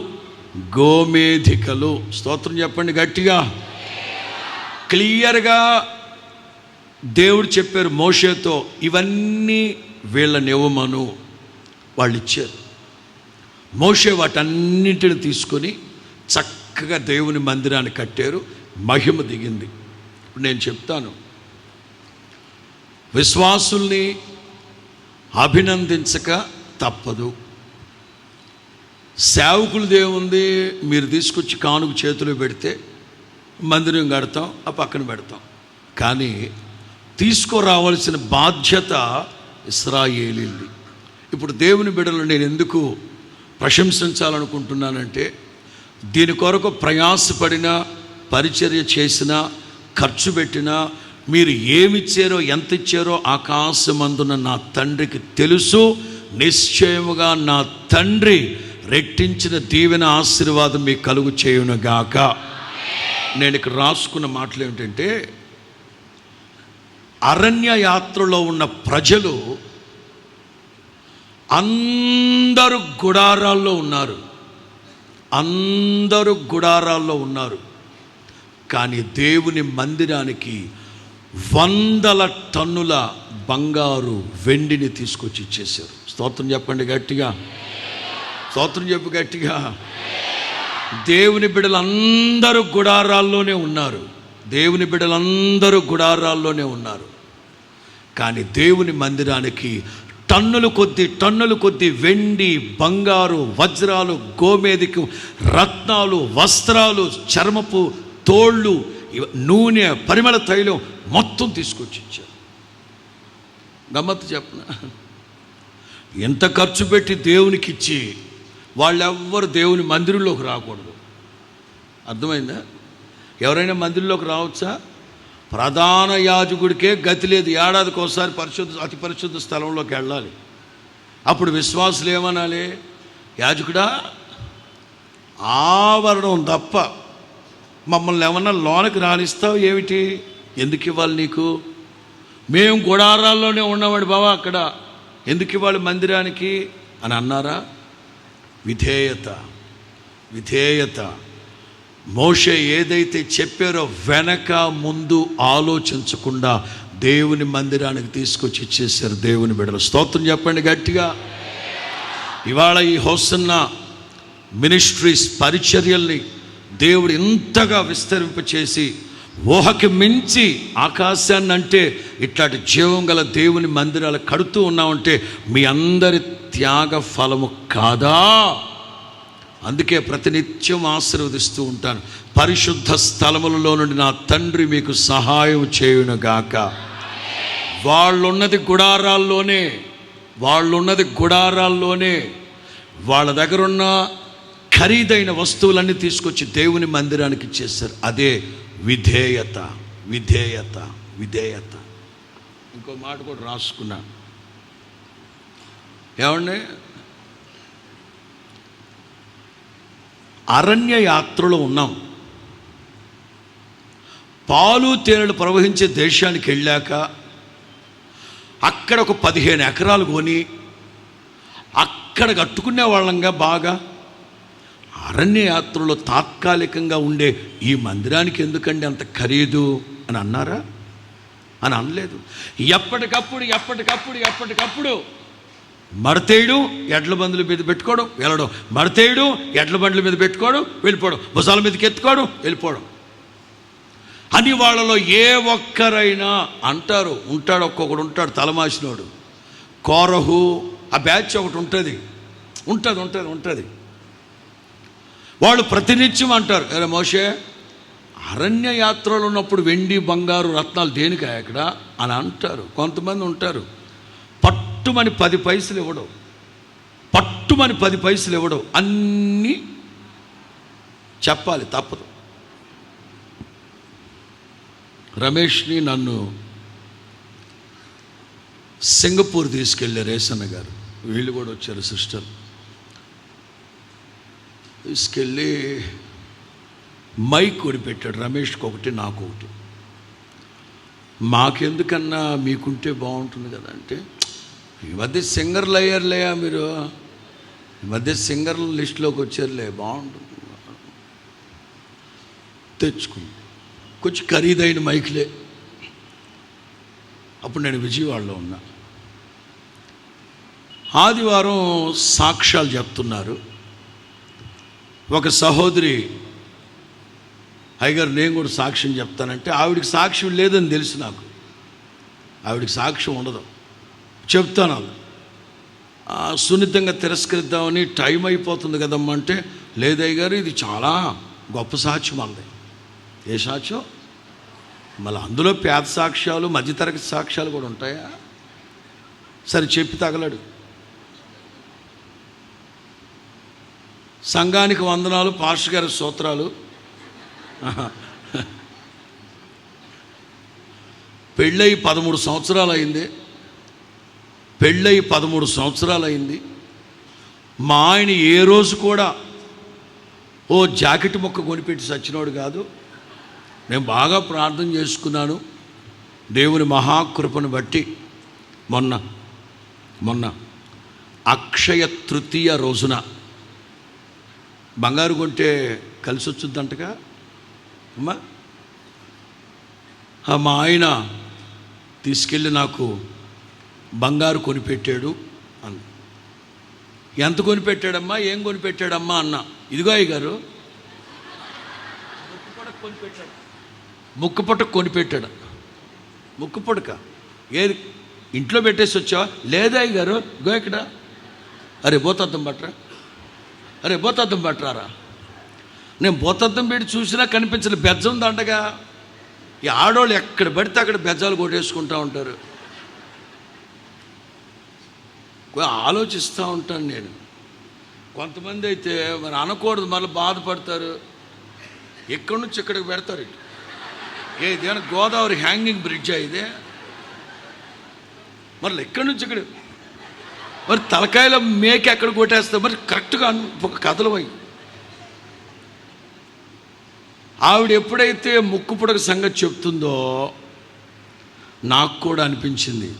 గోమేధికలు. స్తోత్రం చెప్పండి గట్టిగా. క్లియర్గా దేవుడు చెప్పారు మోషేతో, ఇవన్నీ వీళ్ళని ఇవ్వమను. వాళ్ళు ఇచ్చారు. మోషే వాటన్నింటిని తీసుకొని చక్కగా దేవుని మందిరాన్ని కట్టారు. మహిమ దిగింది. ఇప్పుడు నేను చెప్తాను, విశ్వాసుల్ని అభినందించక తప్పదు. సేవకులు దేవుంది, మీరు తీసుకొచ్చి కానుక చేతులు పెడితే మందిరం కడతాం, ఆ పక్కన పెడతాం. కానీ తీసుకురావాల్సిన బాధ్యత ఇశ్రాయేలీయులది. ఇప్పుడు దేవుని బిడ్డలు నేను ఎందుకు ప్రశంసించాలనుకుంటున్నానంటే, దీని కొరకు ప్రయాసపడిన, పరిచర్య చేసిన, ఖర్చు పెట్టిన, మీరు ఏమిచ్చారో ఎంత ఇచ్చారో ఆకాశమందున నా తండ్రికి తెలుసు. నిశ్చయముగా నా తండ్రి రెట్టించిన దీవెన ఆశీర్వాదం మీకు కలుగు చేయునుగాక. నేను ఇక్కడ రాసుకున్న మాటలు ఏమిటంటే, అరణ్య యాత్రలో ఉన్న ప్రజలు అందరూ గుడారాల్లో ఉన్నారు. అందరూ గుడారాల్లో ఉన్నారు. కానీ దేవుని మందిరానికి 100 టన్నుల బంగారు వెండిని తీసుకొచ్చి ఇచ్చేశారు. స్తోత్రం చెప్పండి గట్టిగా, స్తోత్రం చెప్పు గట్టిగా. దేవుని బిడ్డలందరూ గుడారాల్లోనే ఉన్నారు. దేవుని బిడ్డలందరూ గుడారాల్లోనే ఉన్నారు. కానీ దేవుని మందిరానికి టన్నులు కొద్ది వెండి, బంగారు, వజ్రాలు, గోమేదికు, రత్నాలు, వస్త్రాలు, చర్మపు తోళ్ళు, నూనె, పరిమళ తైలం మొత్తం తీసుకొచ్చి ఇచ్చారు. గమ్మత్తు చెప్పనా, ఎంత ఖర్చు పెట్టి దేవునికి ఇచ్చి వాళ్ళెవ్వరు దేవుని మందిరంలోకి రాకూడదు. అర్థమైందా? ఎవరైనా మందిరంలోకి రావచ్చా? ప్రధాన యాజకుడికే గతి లేదు. ఏడాదికి ఒకసారి అతి పరిశుద్ధ స్థలంలోకి వెళ్ళాలి. అప్పుడు విశ్వాసులు ఏమనాలి? యాజకుడా, ఆవరణం తప్ప మమ్మల్ని ఏమన్నా లోనకి రానిస్తావు ఏమిటి? ఎందుకు ఇవ్వాలి నీకు? మేము గుడారాల్లోనే ఉన్నవాడు బావా, అక్కడ ఎందుకు ఇవ్వాలి మందిరానికి అని అన్నారా? విధేయత, విధేయత. మోషే ఏదైతే చెప్పారో వెనక ముందు ఆలోచించకుండా దేవుని మందిరానికి తీసుకొచ్చి ఇచ్చేసారు దేవుని బిడ్డలు. స్తోత్రం చెప్పండి గట్టిగా. ఇవాళ ఈ హోసన్నా మినిస్ట్రీస్ పరిచర్యల్ని దేవుడు ఇంతగా విస్తరింపచేసి ఊహకి మించి ఆకాశాన్ని అంటే ఇట్లాంటి జీవం గల దేవుని మందిరాలు కడుతూ ఉన్నామంటే మీ అందరి త్యాగ ఫలము కాదా? అందుకే ప్రతినిత్యం ఆశీర్వదిస్తూ ఉంటాను, పరిశుద్ధ స్థలములలో నుండి నా తండ్రి మీకు సహాయం చేయునుగాక. వాళ్ళున్నది గుడారాల్లోనే వాళ్ళ దగ్గర ఉన్న ఖరీదైన వస్తువులన్నీ తీసుకొచ్చి దేవుని మందిరానికి ఇచ్చేస్తారు. అదే విధేయత, విధేయత, విధేయత. ఇంకో మాట కూడా రాసుకున్నా, ఏమండి, అరణ్య యాత్రలో ఉన్నాం. పాలు తేనెలు ప్రవహించే దేశానికి వెళ్ళాక అక్కడ ఒక 15 ఎకరాలు కొని అక్కడ కట్టుకునే వాళ్ళంగా బాగా. అరణ్య యాత్రలో తాత్కాలికంగా ఉండే ఈ మందిరానికి ఎందుకండి అంత ఖరీదు అని అన్నారా? అని అనలేదు. ఎప్పటికప్పుడు మడతేయడం, ఎడ్ల బండ్ల మీద పెట్టుకోవడం, వెళ్ళడం, మడతేయడం, ఎడ్ల బండ్ల మీద పెట్టుకోవడం, వెళ్ళిపోవడం, భుజాల మీదకి ఎత్తుకోవడం, వెళ్ళిపోవడం అని వాళ్ళలో ఏ ఒక్కరైనా అంటారు. ఒక్కొక్కడు ఉంటాడు తలమాసినోడు, కోరహు, ఆ బ్యాచ్ ఒకటి ఉంటుంది. వాళ్ళు ప్రతినిత్యం అంటారు, అరే మోషే, అరణ్య యాత్రలో ఉన్నప్పుడు వెండి, బంగారు, రత్నాలు దేనికా అక్కడ అని అంటారు. కొంతమంది ఉంటారు పట్టుమని 10 పైసలు ఇవ్వడం, అన్నీ చెప్పాలి, తప్పదు. రమేష్ని నన్ను సింగపూర్ తీసుకెళ్ళారు రేసన్న గారు, వీళ్ళు కూడా వచ్చారు, సిస్టర్. తీసుకెళ్ళి మైక్ కూడా పెట్టాడు, రమేష్కి ఒకటి, నాకు ఒకటి. మాకెందుకన్నా మీకుంటే బాగుంటుంది కదా అంటే, ఈ మధ్య సింగర్లు అయ్యారులేయా మీరు, ఈ మధ్య సింగర్ల లిస్టులోకి వచ్చారులే, బాగుంటుంది. తెచ్చుకుని కొంచెం ఖరీదైన మైక్లే. అప్పుడు నేను విజయవాడలో ఉన్నా. ఆదివారం సాక్ష్యాలు చెప్తున్నారు. ఒక సహోదరి, అయ్యగారు నేను కూడా సాక్ష్యం చెప్తానంటే, ఆవిడికి సాక్ష్యం లేదని తెలుసు నాకు. ఆవిడికి సాక్ష్యం ఉండదు. చెప్తాను, సున్నితంగా తిరస్కరిద్దామని, టైం అయిపోతుంది కదమ్మా అంటే, లేదయ్య గారు ఇది చాలా గొప్ప సాక్ష్యం అంది. ఏ సాక్ష్యం? మళ్ళీ అందులో పేద సాక్ష్యాలు, మధ్యతరగతి సాక్ష్యాలు కూడా ఉంటాయా? సరే చెప్పి తగలడు. సంఘానికి వందనాలు, పాస్టర్ గారి స్తోత్రాలు. పెళ్ళయి 13 సంవత్సరాలు అయింది. పెళ్ళయి 13 సంవత్సరాలు అయింది. మా ఆయన ఏ రోజు కూడా ఓ జాకెట్ ముక్క కొనిపెట్టి సచ్చినోడు కాదు. నేను బాగా ప్రార్థన చేసుకున్నాను. దేవుని మహాకృపను బట్టి మొన్న అక్షయ తృతీయ రోజున బంగారు కొంటే కలిసి వచ్చుద్దంటగా అమ్మా. మా ఆయన తీసుకెళ్ళి నాకు బంగారు కొనిపెట్టాడు అన్న. ఎంత కొనిపెట్టాడమ్మా, ఏం కొనిపెట్టాడమ్మా అన్న. ఇదిగో అయ్య గారు ముక్కు పుటక కొనిపెట్టాడు. ముక్కు పుటక ఏది ఇంట్లో పెట్టేసి వచ్చావా? లేదా అయ్య గారు, ఇగో ఇక్కడ. అరే భూతద్దం పట్టరా, అరే భూతద్దం పట్టరారా. నేను భూతద్దం పెట్టి చూసినా కనిపించలే. బెజ్జం దండగా. ఈ ఆడవాళ్ళు ఎక్కడ పడితే అక్కడ బెజ్జాలు కొట్టేసుకుంటూ ఉంటారు. ఆలోచిస్తూ ఉంటాను నేను. కొంతమంది అయితే మరి అనకూడదు, మళ్ళీ బాధపడతారు. ఎక్కడి నుంచి ఇక్కడికి పెడతారు. ఇటు ఏదైనా గోదావరి హ్యాంగింగ్ బ్రిడ్జ్ ఇదే. మరి ఎక్కడి నుంచి ఇక్కడ మరి తలకాయల మేక ఎక్కడ కొట్టేస్తా మరి కరెక్ట్గా ఒక కథలు పోయి. ఆవిడ ఎప్పుడైతే ముక్కు పుడక సంగతి చెప్తుందో నాకు కూడా అనిపించింది,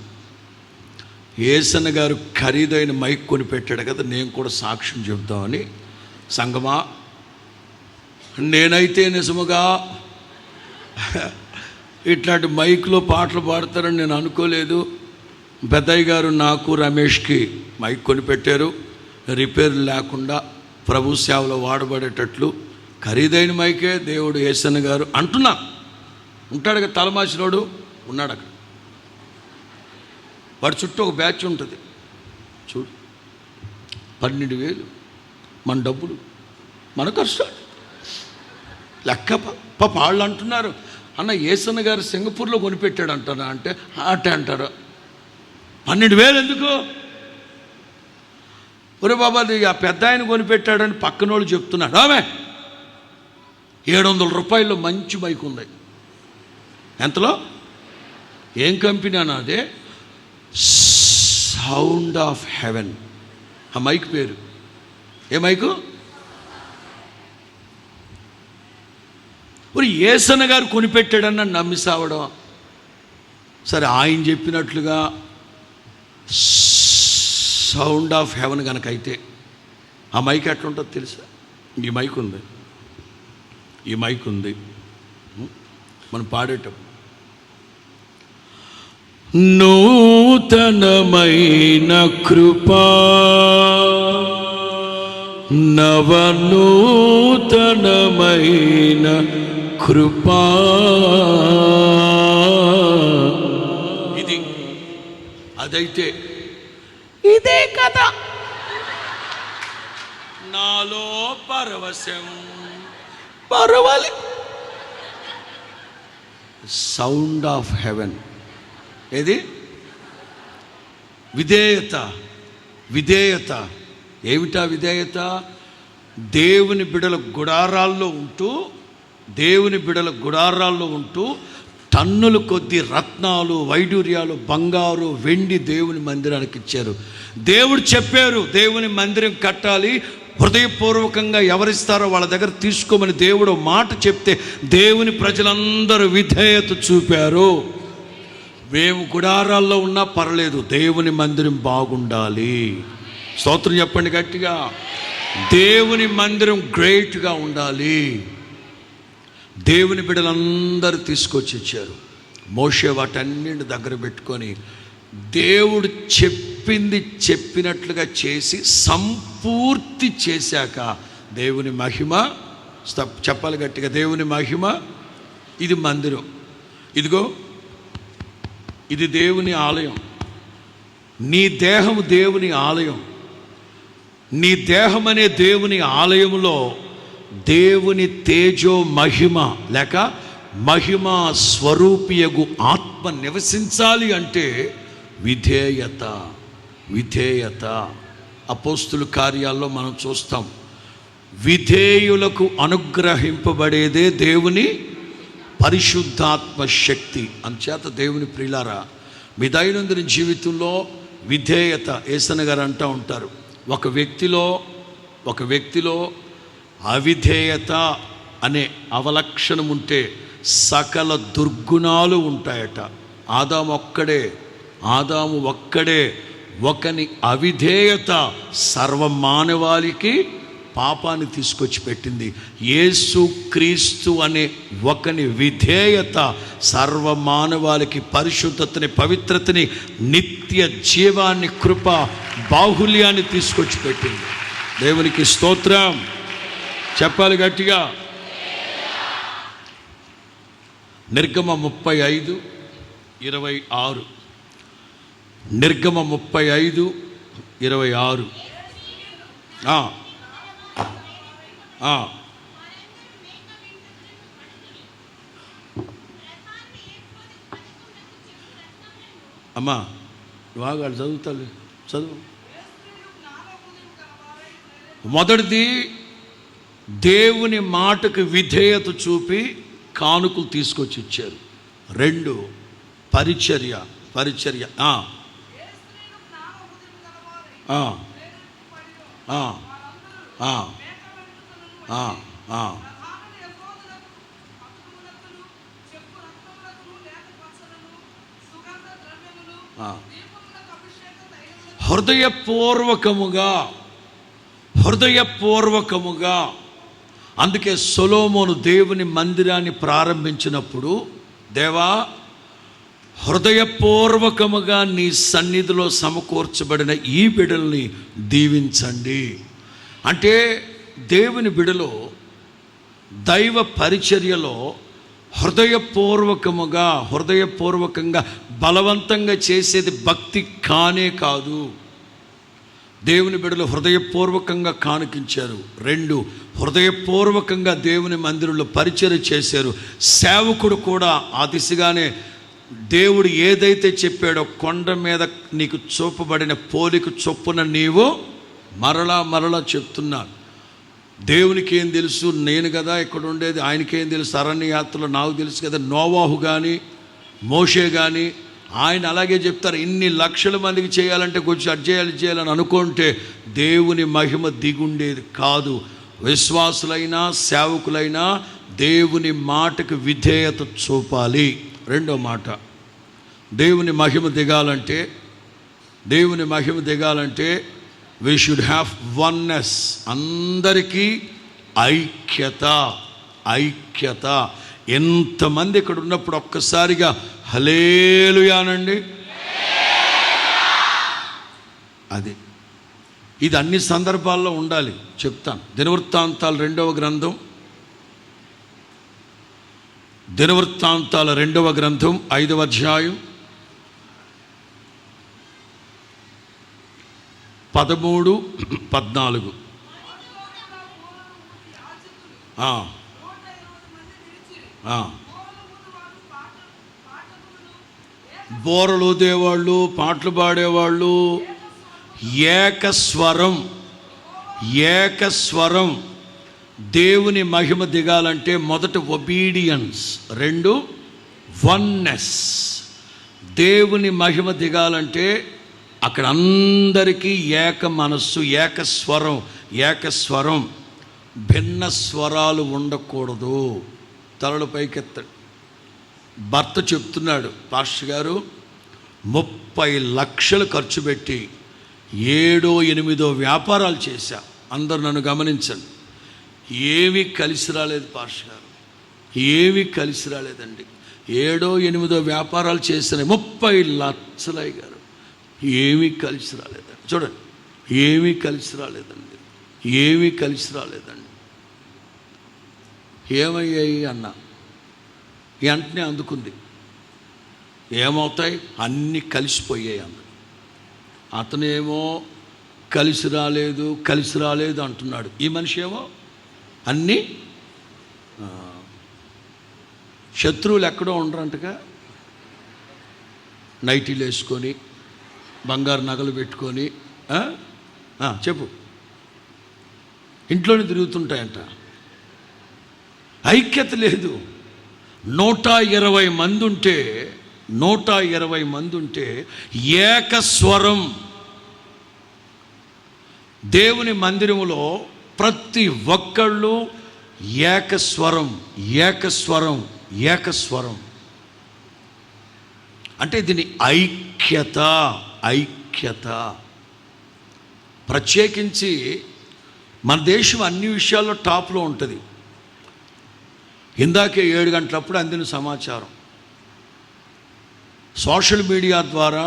యేసన్న గారు ఖరీదైన మైక్ కొని పెట్టాడు కదా, నేను కూడా సాక్ష్యం చెప్తామని. సంగమా, నేనైతే నిజముగా ఇట్లాంటి మైక్లో పాటలు పాడతారని నేను అనుకోలేదు. పెద్దయ్య గారు నాకు రమేష్కి మైక్ కొనిపెట్టారు, రిపేర్ లేకుండా ప్రభు సేవలో వాడబడేటట్లు. ఖరీదైన మైకే దేవుడు యేసన్న గారు అంటున్నా. ఉంటాడు కదా తలమాసినోడు, ఉన్నాడు అక్కడ. వాడి చుట్టూ ఒక బ్యాచ్ ఉంటుంది చూడు. 12,000 మన డబ్బులు, మన కష్టాలు లెక్క. పాప వాళ్ళు అంటున్నారు, అన్న యేసన్న గారు సింగపూర్లో కొనిపెట్టాడు అంటారా అంటే అట్టే అంటారు. 12,000 ఎందుకు? ఒరే బాబా, అది ఆ పెద్ద ఆయన కొనిపెట్టాడని పక్కనోళ్ళు చెప్తున్నాడు. ఆమె 700 రూపాయల్లో మంచి మైక్ ఉంది. ఎంతలో? ఏం కంపెనీ అన్న? అదే సౌండ్ ఆఫ్ హెవెన్. ఆ మైక్ పేరు ఏ మైకు? మరి యేసన్న గారు కొనిపెట్టాడన్న నమ్మి సావడం. సరే, ఆయన చెప్పినట్లుగా సౌండ్ ఆఫ్ హెవెన్ కనుక అయితే ఆ మైక్ ఎట్లుంటుందో తెలుసా? ఈ మైక్ ఉంది, ఈ మైక్ ఉంది. మనం పాడేటప్పుడు నూతనమైన కృపా, నవనూతనమైన కృపా, ఇది అదైతే ఇదే కదా నాలో పరవశం. పరవాలి. Sound of heaven. ఏది? విధేయత. విధేయత ఏమిటా విధేయత? దేవుని బిడల గుడారాల్లో ఉంటూ, దేవుని బిడల గుడారాల్లో ఉంటూ టన్నుల కొద్ది రత్నాలు, వైడూర్యాలు, బంగారు, వెండి దేవుని మందిరానికి ఇచ్చారు. దేవుడు చెప్పారు దేవుని మందిరం కట్టాలి, హృదయపూర్వకంగా ఎవరిస్తారో వాళ్ళ దగ్గర తీసుకోమని దేవుడు మాట చెప్తే దేవుని ప్రజలందరూ విధేయత చూపారు. మేము గుడారాల్లో ఉన్నా పర్లేదు, దేవుని మందిరం బాగుండాలి. స్తోత్రం చెప్పండి గట్టిగా. దేవుని మందిరం గ్రేట్గా ఉండాలి. దేవుని బిడ్డలందరూ తీసుకొచ్చి ఇచ్చారు. మోషే వాటన్నింటి దగ్గర పెట్టుకొని దేవుడు చెప్పింది చెప్పినట్లుగా చేసి సంపూర్తి చేశాక దేవుని మహిమ, చెప్పాలి గట్టిగా, దేవుని మహిమ. ఇది మందిరం. ఇదిగో ఇది దేవుని ఆలయం. నీ దేహము దేవుని ఆలయం. నీ దేహం అనే దేవుని ఆలయంలో దేవుని తేజో మహిమ లేక మహిమ స్వరూపియగు ఆత్మ నివసించాలి అంటే విధేయత. అపోస్తుల కార్యాల్లో మనం చూస్తాం, విధేయులకు అనుగ్రహింపబడేదే దేవుని పరిశుద్ధాత్మ శక్తి. అంచేత దేవుని ప్రియులారా, మీ దైనందిన జీవితంలో విధేయత, యేసన్న గారు అంటూ ఉంటారు, ఒక వ్యక్తిలో అవిధేయత అనే అవలక్షణం ఉంటే సకల దుర్గుణాలు ఉంటాయట. ఆదాము ఒక్కడే ఒకని అవిధేయత సర్వమానవాళికి పాపాన్ని తీసుకొచ్చి పెట్టింది. యేసు క్రీస్తు అనే ఒకని విధేయత సర్వమానవాళికి పరిశుద్ధతని, పవిత్రతని, నిత్య జీవాన్ని, కృప, బాహుల్యాన్ని తీసుకొచ్చి పెట్టింది. దేవునికి స్తోత్రం. చెప్పాలి గట్టిగా. నిర్గమ 35:26. నిర్గమ 35:26. అమ్మా వాగాడు చదువుతాడు, చదువు. మొదటిది దేవుని మాటకు విధేయత చూపి కానుకలు తీసుకొచ్చి ఇచ్చారు. 2 పరిచర్య. హృదయపూర్వకముగా. అందుకే సొలొమోను దేవుని మందిరాన్ని ప్రారంభించినప్పుడు, దేవా హృదయపూర్వకముగా నీ సన్నిధిలో సమకూర్చబడిన ఈ బిడ్డల్ని దీవించండి అంటే, దేవుని బిడ్డలో దైవ పరిచర్యలో హృదయపూర్వకంగా బలవంతంగా చేసేది భక్తి కానే కాదు. దేవుని బిడ్డలు హృదయపూర్వకంగా కానుకించారు. 2 హృదయపూర్వకంగా దేవుని మందిరంలో పరిచర్య చేశారు. సేవకుడు కూడా ఆ దిశగానే దేవుడు ఏదైతే చెప్పాడో కొండ మీద నీకు చూపబడిన పోలిక చొప్పున నీవు మరలా చెప్తున్నాను. దేవునికి ఏం తెలుసు, నేను కదా ఇక్కడ ఉండేది, ఆయనకేం తెలుసు, అరణ్య యాత్రలో నాకు తెలుసు కదా. నోవాహు కానీ మోషే కానీ ఆయన అలాగే చెప్తారు. ఇన్ని లక్షల మందికి చేయాలంటే కొంచెం చేయాలని అనుకుంటే దేవుని మహిమ దిగుండేది కాదు. విశ్వాసులైనా సేవకులైనా దేవుని మాటకు విధేయత చూపాలి. 2వ మాట, దేవుని మహిమ దిగాలంటే we should have oneness. అందరికీ ఐక్యత. ఎంతమంది ఇక్కడ ఉన్నప్పుడు ఒక్కసారిగా హల్లెలూయా అనండి. ఇది అన్ని సందర్భాల్లో ఉండాలి. చెప్తాను. దినవృత్తాంతాలు 2వ గ్రంథం 5వ అధ్యాయం 13-14. బోరలు ఊదేవాళ్ళు, పాటలు పాడేవాళ్ళు, ఏకస్వరం. దేవుని మహిమ దిగాలంటే మొదట ఒబీడియన్స్, 2 వన్నెస్. దేవుని మహిమ దిగాలంటే అక్కడ అందరికీ ఏక మనస్సు, ఏకస్వరం. భిన్న స్వరాలు ఉండకూడదు. తలలు పైకెత్తాడు. భర్త చెప్తున్నాడు, పాస్టర్ గారు 30 లక్షలు ఖర్చు పెట్టి 7-8 వ్యాపారాలు చేశా. అందరు నన్ను గమనించండి. ఏమీ కలిసి రాలేదు పాస్టర్ గారు, ఏమీ కలిసి రాలేదండి. 7-8 వ్యాపారాలు చేసిన 30 లక్షలు అయ్యారు. ఏమీ కలిసి రాలేదండి. చూడండి, ఏమీ కలిసి రాలేదండి. ఏమయ్యాయి అన్న. వెంటనే అందుకుంది, ఏమవుతాయి, అన్నీ కలిసిపోయాయి అన్న. అతనేమో కలిసి రాలేదు అంటున్నాడు. ఈ మనిషి ఏమో అన్నీ శత్రువులు ఎక్కడో ఉండరంటగా, నైటీలు వేసుకొని బంగారు నగలు పెట్టుకొని చెప్పు ఇంట్లోనే తిరుగుతుంటాయంట. ఐక్యత లేదు. 120 మంది ఉంటే ఏకస్వరం. దేవుని మందిరములో ప్రతి ఒక్కళ్ళు ఏకస్వరం అంటే దీని ఐక్యత. ప్రత్యేకించి మన దేశం అన్ని విషయాల్లో టాప్లో ఉంటుంది. ఇందాకే 7 గంటలప్పుడు అందిన సమాచారం, సోషల్ మీడియా ద్వారా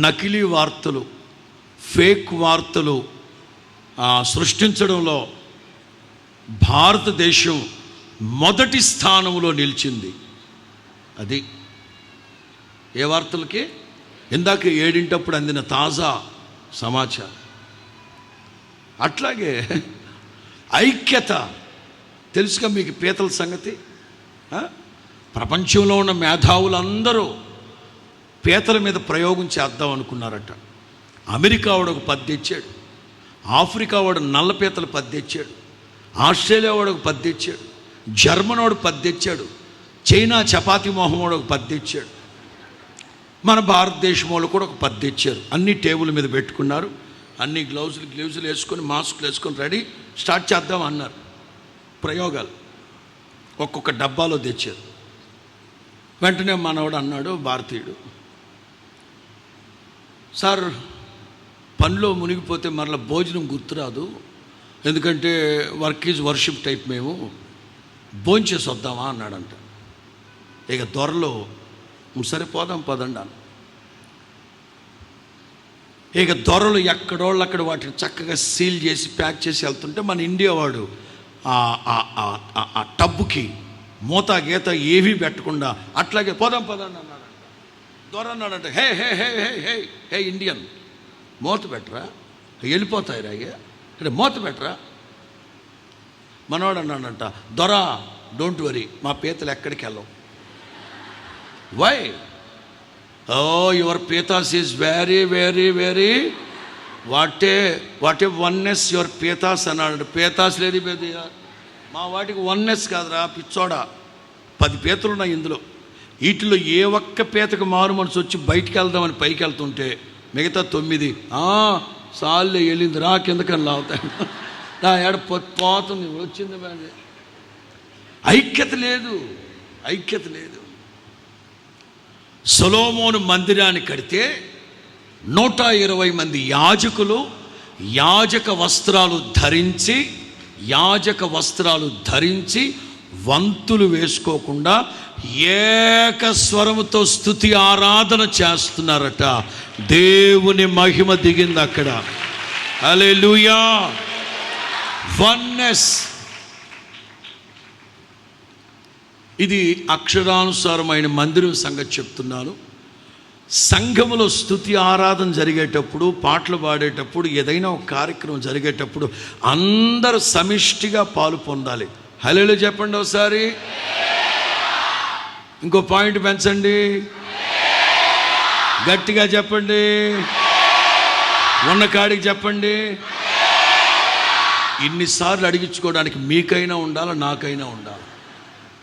నకిలీ వార్తలు, ఫేక్ వార్తలు సృష్టించడంలో భారతదేశం మొదటి స్థానంలో నిలిచింది. అది ఏ వార్తలకి? ఇందాక 7 అందిన తాజా సమాచారం. అట్లాగే ఐక్యత. తెలుసుగా మీకు పీతల సంగతి. ప్రపంచంలో ఉన్న మేధావులందరూ పీతల మీద ప్రయోగం చేద్దాం అనుకున్నారట. అమెరికా వాడు ఒక 10 తెచ్చాడు, ఆఫ్రికా వాడు నల్ల పీతలు 10 తెచ్చాడు, ఆస్ట్రేలియా వాడు ఒక 10 తెచ్చాడు, జర్మన్ వాడు 10 తెచ్చాడు, చైనా చపాతీ మొహం వాడు ఒక 10 తెచ్చాడు, మన భారతదేశం వాళ్ళు కూడా ఒక 10 తెచ్చారు. అన్ని టేబుల్ మీద పెట్టుకున్నారు, అన్ని గ్లౌజులు వేసుకొని మాస్కులు వేసుకొని రెడీ, స్టార్ట్ చేద్దాం అన్నారు. ప్రయోగాలు ఒక్కొక్క డబ్బాలో తెచ్చారు. వెంటనే మనవాడు అన్నాడు, భారతీయుడు, సార్ పనిలో మునిగిపోతే మరలా భోజనం గుర్తురాదు, ఎందుకంటే వర్క్ ఈజ్ వర్షిప్ టైప్, మేము భోంచేసి వద్దామా అన్నాడంట. ఇక దొరలో సరే పోదాం పదండి అన్న. ఇక దొరలు ఎక్కడోళ్ళు అక్కడ వాటిని చక్కగా సీల్ చేసి ప్యాక్ చేసి వెళ్తుంటే మన ఇండియా వాడు ఆ టబ్బుకి మూత గీత ఏవీ పెట్టకుండా అట్లాగే పోదాం పదండి అన్నాడంట. దొర అన్నాడంట, హే హే హే హే హే హే ఇండియన్, మూత పెట్టరా, వెళ్ళిపోతాయి రాగే, అంటే మూత పెట్టరా. మనవాడు అన్నాడంట, దొర డోంట్ వరీ, మా పీతలు ఎక్కడికి వెళ్ళవు. వై? ఓ యువర్ పీతాస్ is very very very what a oneness your పీతాస్ అన్నాడు. పీతాస్ లేదు మా వాటికి వన్నెస్ కాదురా పిచ్చోడా, 10 పీతలు ఉన్నాయి ఇందులో. వీటిలో ఏ ఒక్క పీతకు మారు మనసు వచ్చి బయటికి వెళ్దామని పైకి వెళ్తుంటే మిగతా 9 సార్లు వెళ్ళింది రా కిందకని లావుతాయి, నా ఏడ పోతుంది వచ్చింది. ఐక్యత లేదు. సొలొమోను మందిరాన్ని కడితే 120 మంది యాజకులు యాజక వస్త్రాలు ధరించి వంతులు వేసుకోకుండా ఏకస్వరముతో స్తుతి ఆరాధన చేస్తున్నారట. దేవుని మహిమ దిగింది అక్కడ. హల్లెలూయా. వన్నెస్. ఇది అక్షరానుసారమైన మందిరం సంగతి చెప్తున్నాను. సంఘములో స్తుతి ఆరాధన జరిగేటప్పుడు, పాటలు పాడేటప్పుడు, ఏదైనా ఒక కార్యక్రమం జరిగేటప్పుడు అందరూ సమిష్టిగా పాలు పొందాలి. హల్లెలూయా చెప్పండి ఒకసారి. ఇంకో పాయింట్ పెంచండి, గట్టిగా చెప్పండి, ఉన్న కాడికి చెప్పండి. ఇన్నిసార్లు అడిగించుకోవడానికి మీకైనా ఉండాలి, నాకైనా ఉండాలి.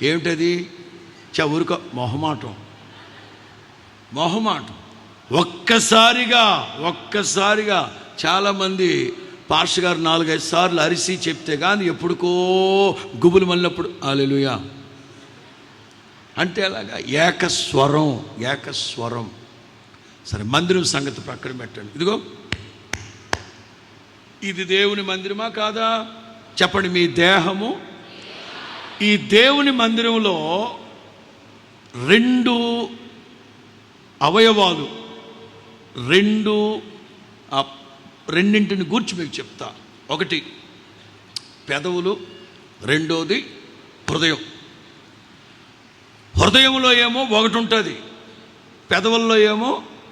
ఏమిటది? ఊరుకో, మొహమాటం. ఒక్కసారిగా చాలామంది పాస్టర్ గారు 4-5 సార్లు అరిసి చెప్తే కానీ ఎప్పుడుకో గుబులు మళ్ళినప్పుడు హల్లెలూయా అంటే అలాగా ఏకస్వరం. సరే, మందిరం సంగతి పక్కన పెట్టండి. ఇదిగో ఇది దేవుని మందిరమా కాదా చెప్పండి. మీ దేహము ఈ దేవుని మందిరంలో 2 అవయవాలు, రెండింటిని గూర్చి మీకు చెప్తా. ఒకటి పెదవులు, రెండోది హృదయం. హృదయంలో ఏమో ఒకటి ఉంటుంది, పెదవుల్లో ఏమో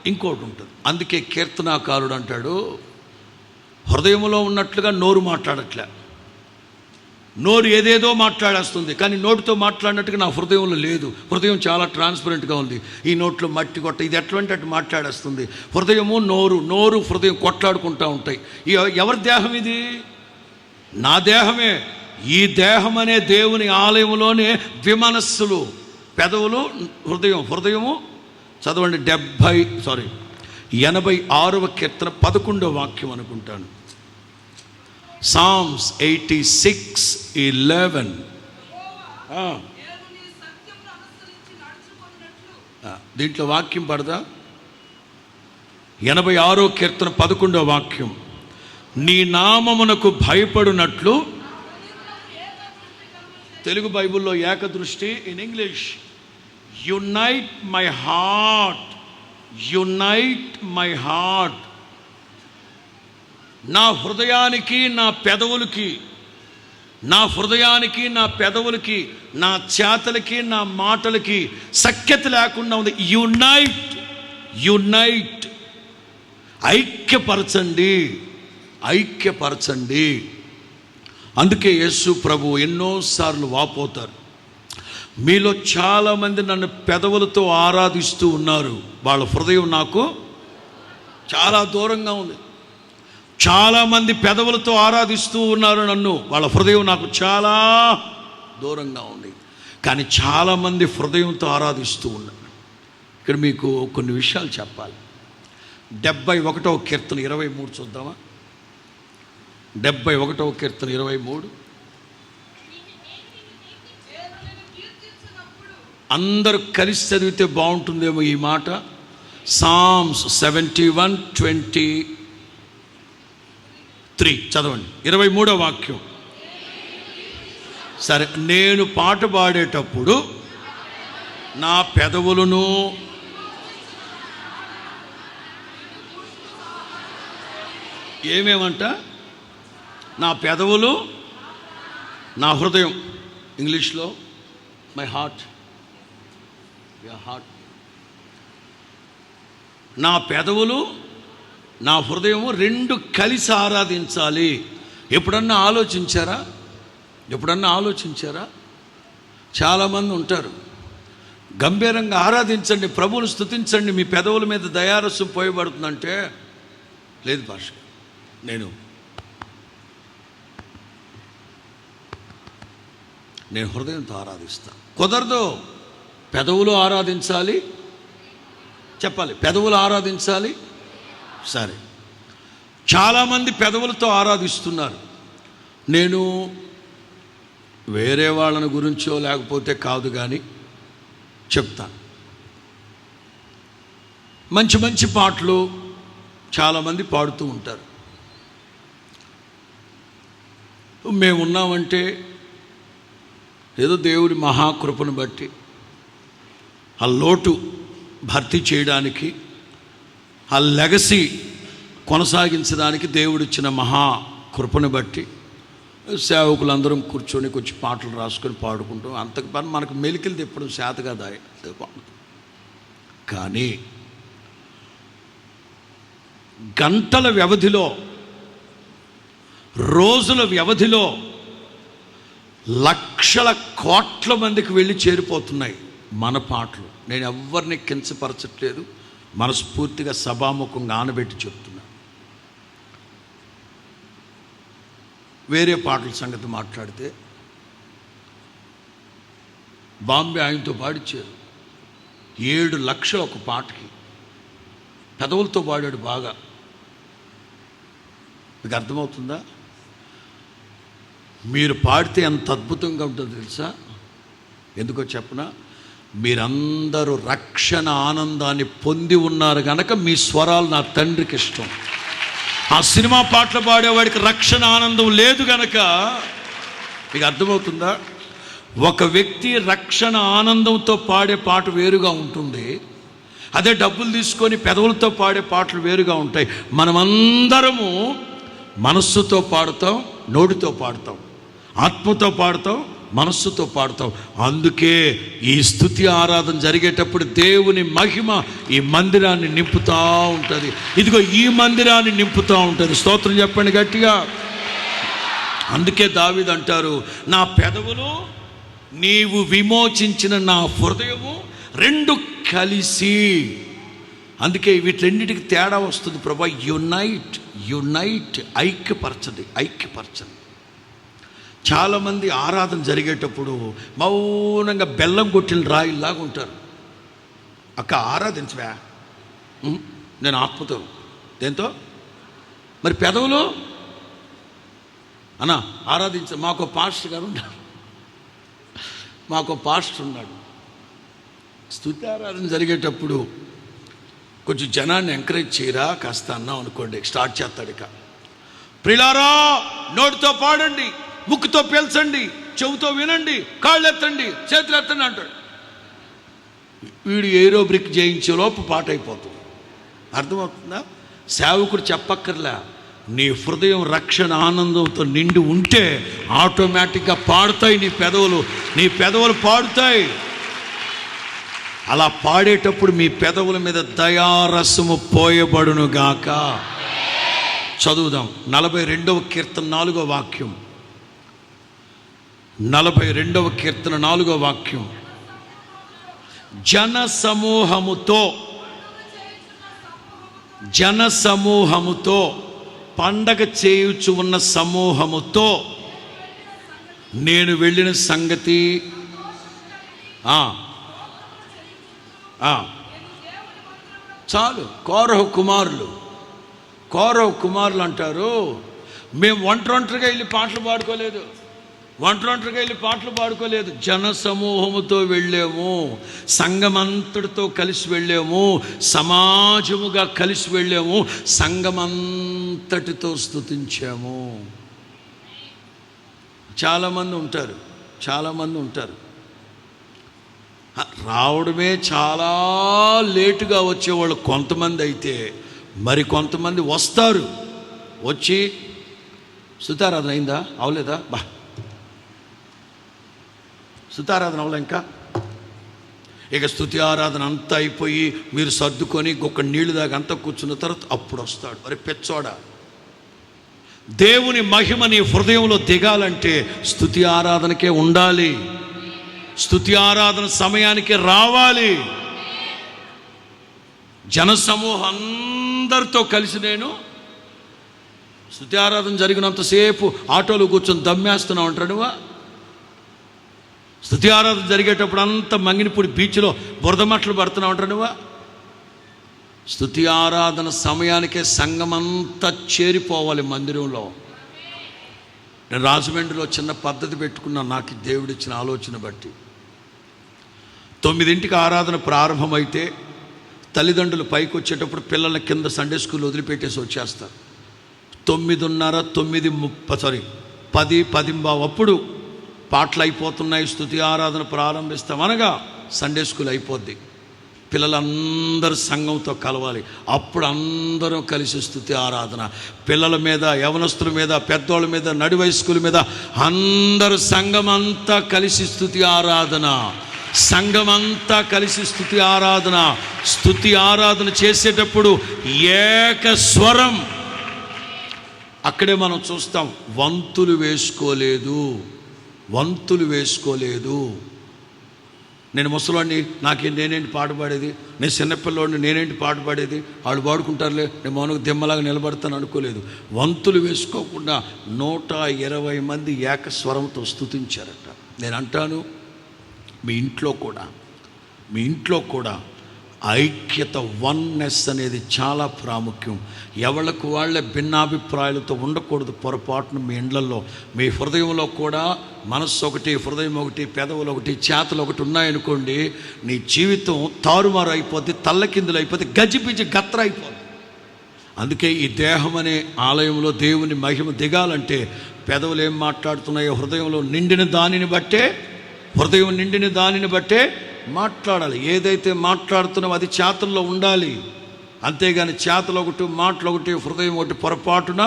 ఇంకోటి ఉంటుంది. అందుకే కీర్తనాకారుడు అంటాడు, హృదయంలో ఉన్నట్లుగా నోరు మాట్లాడట్లే. నోరు ఏదేదో మాట్లాడేస్తుంది, కానీ నోటితో మాట్లాడినట్టుగా నా హృదయంలో లేదు. హృదయం చాలా ట్రాన్స్పరెంట్గా ఉంది. ఈ నోట్లో మట్టి కొట్ట, ఇది ఎటువంటి అటు మాట్లాడేస్తుంది. హృదయము నోరు హృదయం కొట్లాడుకుంటూ ఉంటాయి. ఎవరి దేహం ఇది? నా దేహమే. ఈ దేహం అనే దేవుని ఆలయంలోనే ద్విమనస్సులు, పెదవులు, హృదయము. చదవండి 86వ కీర్తన 11వ వాక్యం అనుకుంటాను. Psalms 86:11. దీంట్లో వాక్యం పడదా? 86వ కీర్తన 11వ వాక్యం. నీ నామమునకు భయపడునట్లు, తెలుగు బైబిల్లో ఏకదృష్టి, in English unite my heart, unite my heart. నా హృదయానికి నా పెదవులకి, నా హృదయానికి నా పెదవులకి, నా చేతలకి నా మాటలకి సఖ్యత లేకుండా ఉంది. యునైట్, ఐక్యపరచండి. అందుకే యేసు ప్రభు ఎన్నోసార్లు వాపోతారు, మీలో చాలామంది నన్ను పెదవులతో ఆరాధిస్తూ ఉన్నారు, వాళ్ళ హృదయం నాకు చాలా దూరంగా ఉంది. చాలామంది పెదవులతో ఆరాధిస్తూ ఉన్నారు నన్ను, వాళ్ళ హృదయం నాకు చాలా దూరంగా ఉంది. కానీ చాలామంది హృదయంతో ఆరాధిస్తూ ఉన్నారు. ఇక్కడ మీకు కొన్ని విషయాలు చెప్పాలి. 71వ కీర్తన 23 చూద్దామా? 71వ కీర్తన 23. అందరూ కలిసి చదివితే బాగుంటుందేమో ఈ మాట. Psalms 71:23 చదవండి. 23వ వాక్యం. సరే, నేను పాట పాడేటప్పుడు నా పెదవులను ఏమేమంట? నా పెదవులు, నా హృదయం, ఇంగ్లీష్లో మై హార్ట్, నా పెదవులు నా హృదయము రెండు కలిసి ఆరాధించాలి. ఎప్పుడన్నా ఆలోచించారా? చాలామంది ఉంటారు, గంభీరంగా ఆరాధించండి, ప్రభువును స్తుతించండి, మీ పెదవుల మీద దయారసం పోయబడుతుందంటే, లేదు భాష, నేను హృదయంతో ఆరాధిస్తాను. కుదరదు. పెదవులు ఆరాధించాలి, చెప్పాలి, పెదవులు ఆరాధించాలి. సరే, చాలామంది పెదవులతో ఆరాధిస్తున్నారు. నేను వేరే వాళ్ళని గురించో లేకపోతే కాదు కానీ చెప్తాను. మంచి మంచి పాటలు చాలామంది పాడుతూ ఉంటారు. మేమున్నామంటే ఏదో దేవుడి మహాకృపను బట్టి ఆ లోటు భర్తీ చేయడానికి, ఆ లెగసీ కొనసాగించడానికి దేవుడిచ్చిన మహాకృపను బట్టి సేవకులందరం కూర్చొని కొంచెం పాటలు రాసుకొని పాడుకుంటాం. అంతకు పని మనకు మెలికలు తిప్పడం శాతగా కానీ గంటల వ్యవధిలో, రోజుల వ్యవధిలో లక్షల కోట్ల మందికి వెళ్ళి చేరిపోతున్నాయి మన పాటలు. నేను ఎవరిని కించపరచట్లేదు, మనస్ఫూర్తిగా సభాముఖంగా ఆనబెట్టి చెప్తున్నా. వేరే పాటల సంగతి మాట్లాడితే, బాంబే ఆయనతో పాడిచ్చారు 7 లక్షలు ఒక పాటకి. పెదవులతో పాడాడు బాగా. మీకు అర్థమవుతుందా? మీరు పాడితే ఎంత అద్భుతంగా ఉంటుందో తెలుసా? ఎందుకో చెప్పనా? మీరందరూ రక్షణ ఆనందాన్ని పొంది ఉన్నారు కనుక మీ స్వరాలు నా తండ్రికి ఇష్టం. ఆ సినిమా పాటలు పాడేవాడికి రక్షణ ఆనందం లేదు కనుక, మీకు అర్థమవుతుందా? ఒక వ్యక్తి రక్షణ ఆనందంతో పాడే పాట వేరుగా ఉంటుంది, అదే డబ్బులు తీసుకొని పెదవులతో పాడే పాటలు వేరుగా ఉంటాయి. మనమందరము మనస్సుతో పాడుతాం, నోటితో పాడుతాం. ఆత్మతో పాడతాం, మనస్సుతో పాడతాం. అందుకే ఈ స్తుతి ఆరాధన జరిగేటప్పుడు దేవుని మహిమ ఈ మందిరాన్ని నింపుతూ ఉంటుంది. ఇదిగో ఈ మందిరాన్ని నింపుతూ ఉంటుంది. స్తోత్రం చెప్పండి గట్టిగా. అందుకే దావీదు అంటారు, నా పెదవులు నీవు విమోచించిన నా హృదయము రెండు కలిసి. అందుకే వీటన్నిటికి తేడా వస్తుంది. ప్రభా, యునైట్ ఐక్యపరచండి. చాలామంది ఆరాధన జరిగేటప్పుడు మౌనంగా బెల్లం కొట్టిన రాయిలాగా ఉంటారు. అక్క ఆరాధించవా? నేను ఆత్మతో. దేంతో? మరి పెదవులు అన్నా ఆరాధించ. మాకు పాస్టర్ గారు ఉన్నారు, మాకు పాస్టర్ ఉన్నాడు. స్తుతి ఆరాధన జరిగేటప్పుడు కొంచెం జనాన్ని ఎంకరేజ్ చేయరా కాస్త అన్నాం అనుకోండి, స్టార్ట్ చేస్తాడు. ఇక ప్రిలారా, నోటితో పాడండి, ముక్కుతో పీల్చండి, చెవుతో వినండి, కాళ్ళు ఎత్తండి, చేతులు ఎత్తండి అంటాడు. వీడు ఏరోబ్రిక్ జయించే లోపు పాట అయిపోతుంది. అర్థమవుతుందా? సేవకుడు చెప్పక్కర్లే, నీ హృదయం రక్షణ ఆనందంతో నిండి ఉంటే ఆటోమేటిక్గా పాడుతాయి నీ పెదవులు పాడుతాయి. అలా పాడేటప్పుడు మీ పెదవుల మీద దయారసము పోయబడును గాక. చదువుదాం 42వ కీర్తన 4వ వాక్యం. 42వ కీర్తన 4వ వాక్యం. జన సమూహముతో పండగ చేయుచు ఉన్న సమూహముతో నేను వెళ్ళిన సంగతి చాలు. కౌరవ కుమారులు అంటారు, మేము ఒంటరిగా వెళ్ళి పాటలు పాడుకోలేదు, జన సమూహముతో వెళ్ళాము, సంఘమంతటితో కలిసి వెళ్ళాము, సమాజముగా కలిసి వెళ్ళాము, సంఘమంతటితో స్తుతించాము. చాలామంది ఉంటారు రావడమే చాలా లేటుగా వచ్చేవాళ్ళు కొంతమంది అయితే, మరి కొంతమంది వస్తారు, వచ్చి స్తుతారాధన అయిందా అవలేదా, స్తుతారాధన అవలే ఇంకా, ఇక స్తుతి ఆరాధన అంతా అయిపోయి మీరు సర్దుకొని ఒక నీళ్ళు దాకా అంతా కూర్చున్న తర్వాత అప్పుడు వస్తాడు. మరి పెచ్చోడా, దేవుని మహిమ నీ హృదయంలో దిగాలంటే స్తుతి ఆరాధనకే ఉండాలి, స్తుతి ఆరాధన సమయానికి రావాలి. జనసమూహం అందరితో కలిసి నేను స్తుతి ఆరాధన జరిగినంతసేపు ఆటోలో కూర్చొని దమ్మేస్తున్నావు అంటాడు. స్తుతి ఆరాధన జరిగేటప్పుడు అంతా మంగినపూడి బీచ్లో బురదమట్లు పడుతున్నావు అంటాడు. స్తుతి ఆరాధన సమయానికే సంఘమంతా చేరిపోవాలి మందిరంలో. నేను రాజమండ్రిలో చిన్న పద్ధతి పెట్టుకున్నా, నాకు దేవుడిచ్చిన ఆలోచన బట్టి. 9ంటికి ఆరాధన ప్రారంభమైతే తల్లిదండ్రులు పైకి వచ్చేటప్పుడు పిల్లల కింద సండే స్కూల్ వదిలిపెట్టేసి వచ్చేస్తారు. 9:30 10 అప్పుడు పాటలు అయిపోతున్నాయి, స్తుతి ఆరాధన ప్రారంభిస్తామనగా సండే స్కూల్ అయిపోద్ది. పిల్లలందరూ సంఘంతో కలవాలి, అప్పుడు అందరూ కలిసి స్తుతి ఆరాధన. పిల్లల మీద, యవనస్తుల మీద, పెద్దోళ్ళ మీద, నడి వయస్కుల మీద అందరూ సంఘమంతా కలిసి స్తుతి ఆరాధన, స్తుతి ఆరాధన చేసేటప్పుడు ఏక స్వరం. అక్కడే మనం చూస్తాం, వంతులు వేసుకోలేదు. నేను ముసలాడిని, నేనేంటి పాట పాడేది, నేను చిన్నపిల్లోడిని, నేనేంటి పాట పాడేది, వాళ్ళు పాడుకుంటారులే, నేను మౌనకు దిమ్మలాగా నిలబడతాను అనుకోలేదు. వంతులు వేసుకోకుండా 120 మంది ఏకస్వరంతో స్తుతించారట. నేను అంటాను, మీ ఇంట్లో కూడా ఐక్యత, వన్నెస్ అనేది చాలా ప్రాముఖ్యం. ఎవరికి వాళ్ళే భిన్నాభిప్రాయాలతో ఉండకూడదు. పొరపాటున మీ ఇండ్లలో, మీ హృదయంలో కూడా మనస్సు ఒకటి, హృదయం ఒకటి, పెదవులు ఒకటి, చేతులు ఒకటి ఉన్నాయనుకోండి, నీ జీవితం తారుమారు అయిపోద్ది, తల్లకిందులు అయిపోద్ది, గజిబిజి గత్ర అయిపోద్ది. అందుకే ఈ దేహం అనే ఆలయంలో దేవుని మహిమ దిగాలంటే పెదవులు ఏం మాట్లాడుతున్నాయో హృదయం నిండిన దానిని బట్టే మాట్లాడాలి. ఏదైతే మాట్లాడుతున్నామో అది చేతల్లో ఉండాలి. అంతేగాని చేతలు ఒకటి, మాటలు ఒకటి, హృదయం ఒకటి పొరపాటున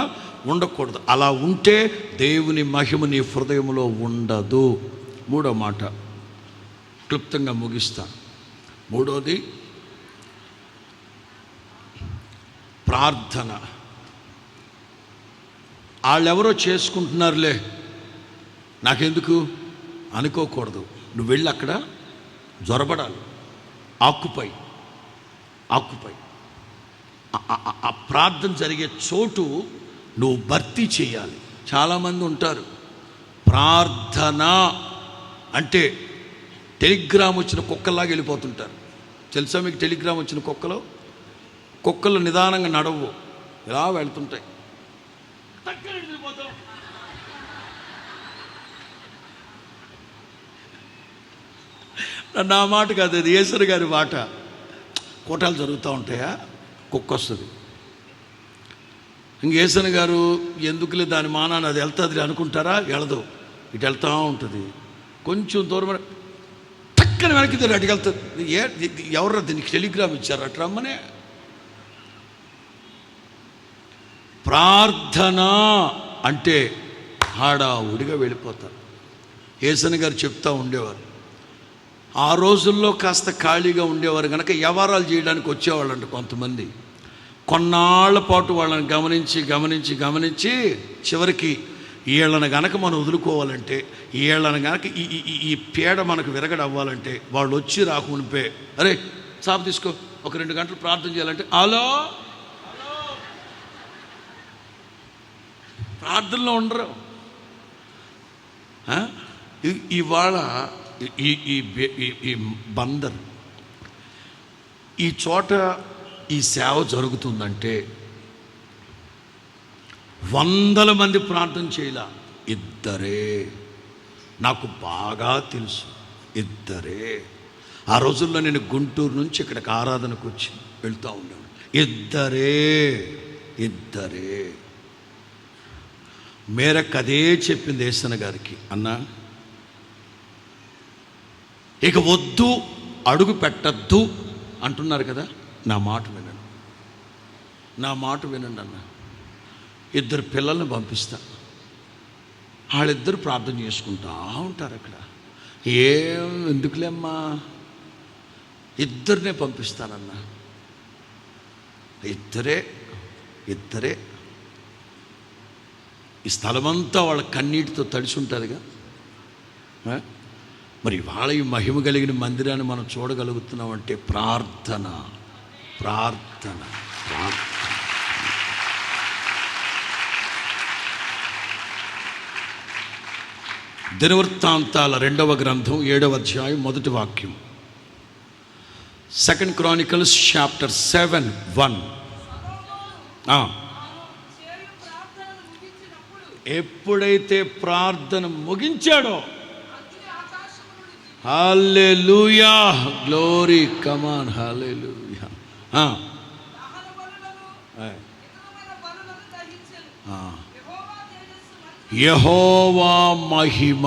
ఉండకూడదు. అలా ఉంటే దేవుని మహిమ నీ హృదయంలో ఉండదు. మూడో మాట క్లుప్తంగా ముగిస్తాను. మూడోది ప్రార్థన. వాళ్ళెవరో చేసుకుంటున్నారులే నాకెందుకు అనుకోకూడదు. నువ్వు వెళ్ళి అక్కడ జొరబడాలి. ఆక్యుపై ఆ ప్రార్థన జరిగే చోటు నువ్వు భర్తీ చేయాలి. చాలామంది ఉంటారు ప్రార్థన అంటే టెలిగ్రామ్ వచ్చిన కుక్కల్లాగా వెళ్ళిపోతుంటారు. తెలుసా మీకు టెలిగ్రామ్ వచ్చిన కుక్కలు నిదానంగా నడవు, ఇలా వెళ్తుంటాయి. నా మాట కాదు, అది యేసయ్య గారి మాట. కోటాలు జరుగుతూ ఉంటాయా, కుక్క వస్తుంది. ఇంక యేసయ్య గారు ఎందుకులే దాని మానాన్ని అది వెళ్తుంది అనుకుంటారా, వెళదు, ఇటు వెళ్తూ ఉంటుంది. కొంచెం దూరం టక్కన వెనక్కి అటుకి వెళ్తుంది. ఎవరు దీనికి టెలిగ్రామ్ ఇచ్చారు అటు రమ్మనే. ప్రార్థన అంటే హడావుడిగా వెళ్ళిపోతారు. యేసయ్య గారు చెప్తూ ఉండేవారు, ఆ రోజుల్లో కాస్త ఖాళీగా ఉండేవారు కనుక వ్యవహారాలు చేయడానికి వచ్చేవాళ్ళంట కొంతమంది. కొన్నాళ్ల పాటు వాళ్ళని గమనించి చివరికి వీళ్ళని గనక మనం వదులుకోవాలంటే, వీళ్ళని గనక ఈ పేడ మనకు విరగడవ్వాలంటే వాళ్ళు వచ్చి రాకుండిపోయి, అరే చాప తీసుకో, ఒక 2 గంటలు ప్రార్థన చేయాలంటే హలో ప్రార్థనలో ఉండరు. ఇవాళ ఈ బందర్ ఈ చోట ఈ సేవ జరుగుతుందంటే 100 మంది ప్రార్థన చేయలా, 2 నాకు బాగా తెలుసు, 2. ఆ రోజుల్లో నేను గుంటూరు నుంచి ఇక్కడికి ఆరాధనకు వచ్చి వెళ్తూ ఉన్నాను. 2 మేరకు అదే చెప్పింది యేసయ్య గారికి, అన్నా ఇక వద్దు, అడుగు పెట్టద్దు అంటున్నారు కదా, నా మాట వినండి అన్న. 2 పిల్లల్ని పంపిస్తా, వాళ్ళిద్దరు ప్రార్థన చేసుకుంటా ఉంటారు అక్కడ. ఎందుకులేమ్మా, 2 పంపిస్తానన్నా. 2 ఈ స్థలమంతా వాళ్ళ కన్నీటితో తడిసి ఉంటుందిగా. మరి వాళ్ళ ఈ మహిమ కలిగిన మందిరాన్ని మనం చూడగలుగుతున్నామంటే ప్రార్థన. దినవృత్తాంతాల 2వ గ్రంథం 7వ అధ్యాయం 1వ వాక్యం. 2 Chronicles chapter 7:1. ఎప్పుడైతే ప్రార్థన ముగించాడో, హల్లెలూయా, గ్లోరీ, కమాన్, హల్లెలూయా. యెహోవా మహిమ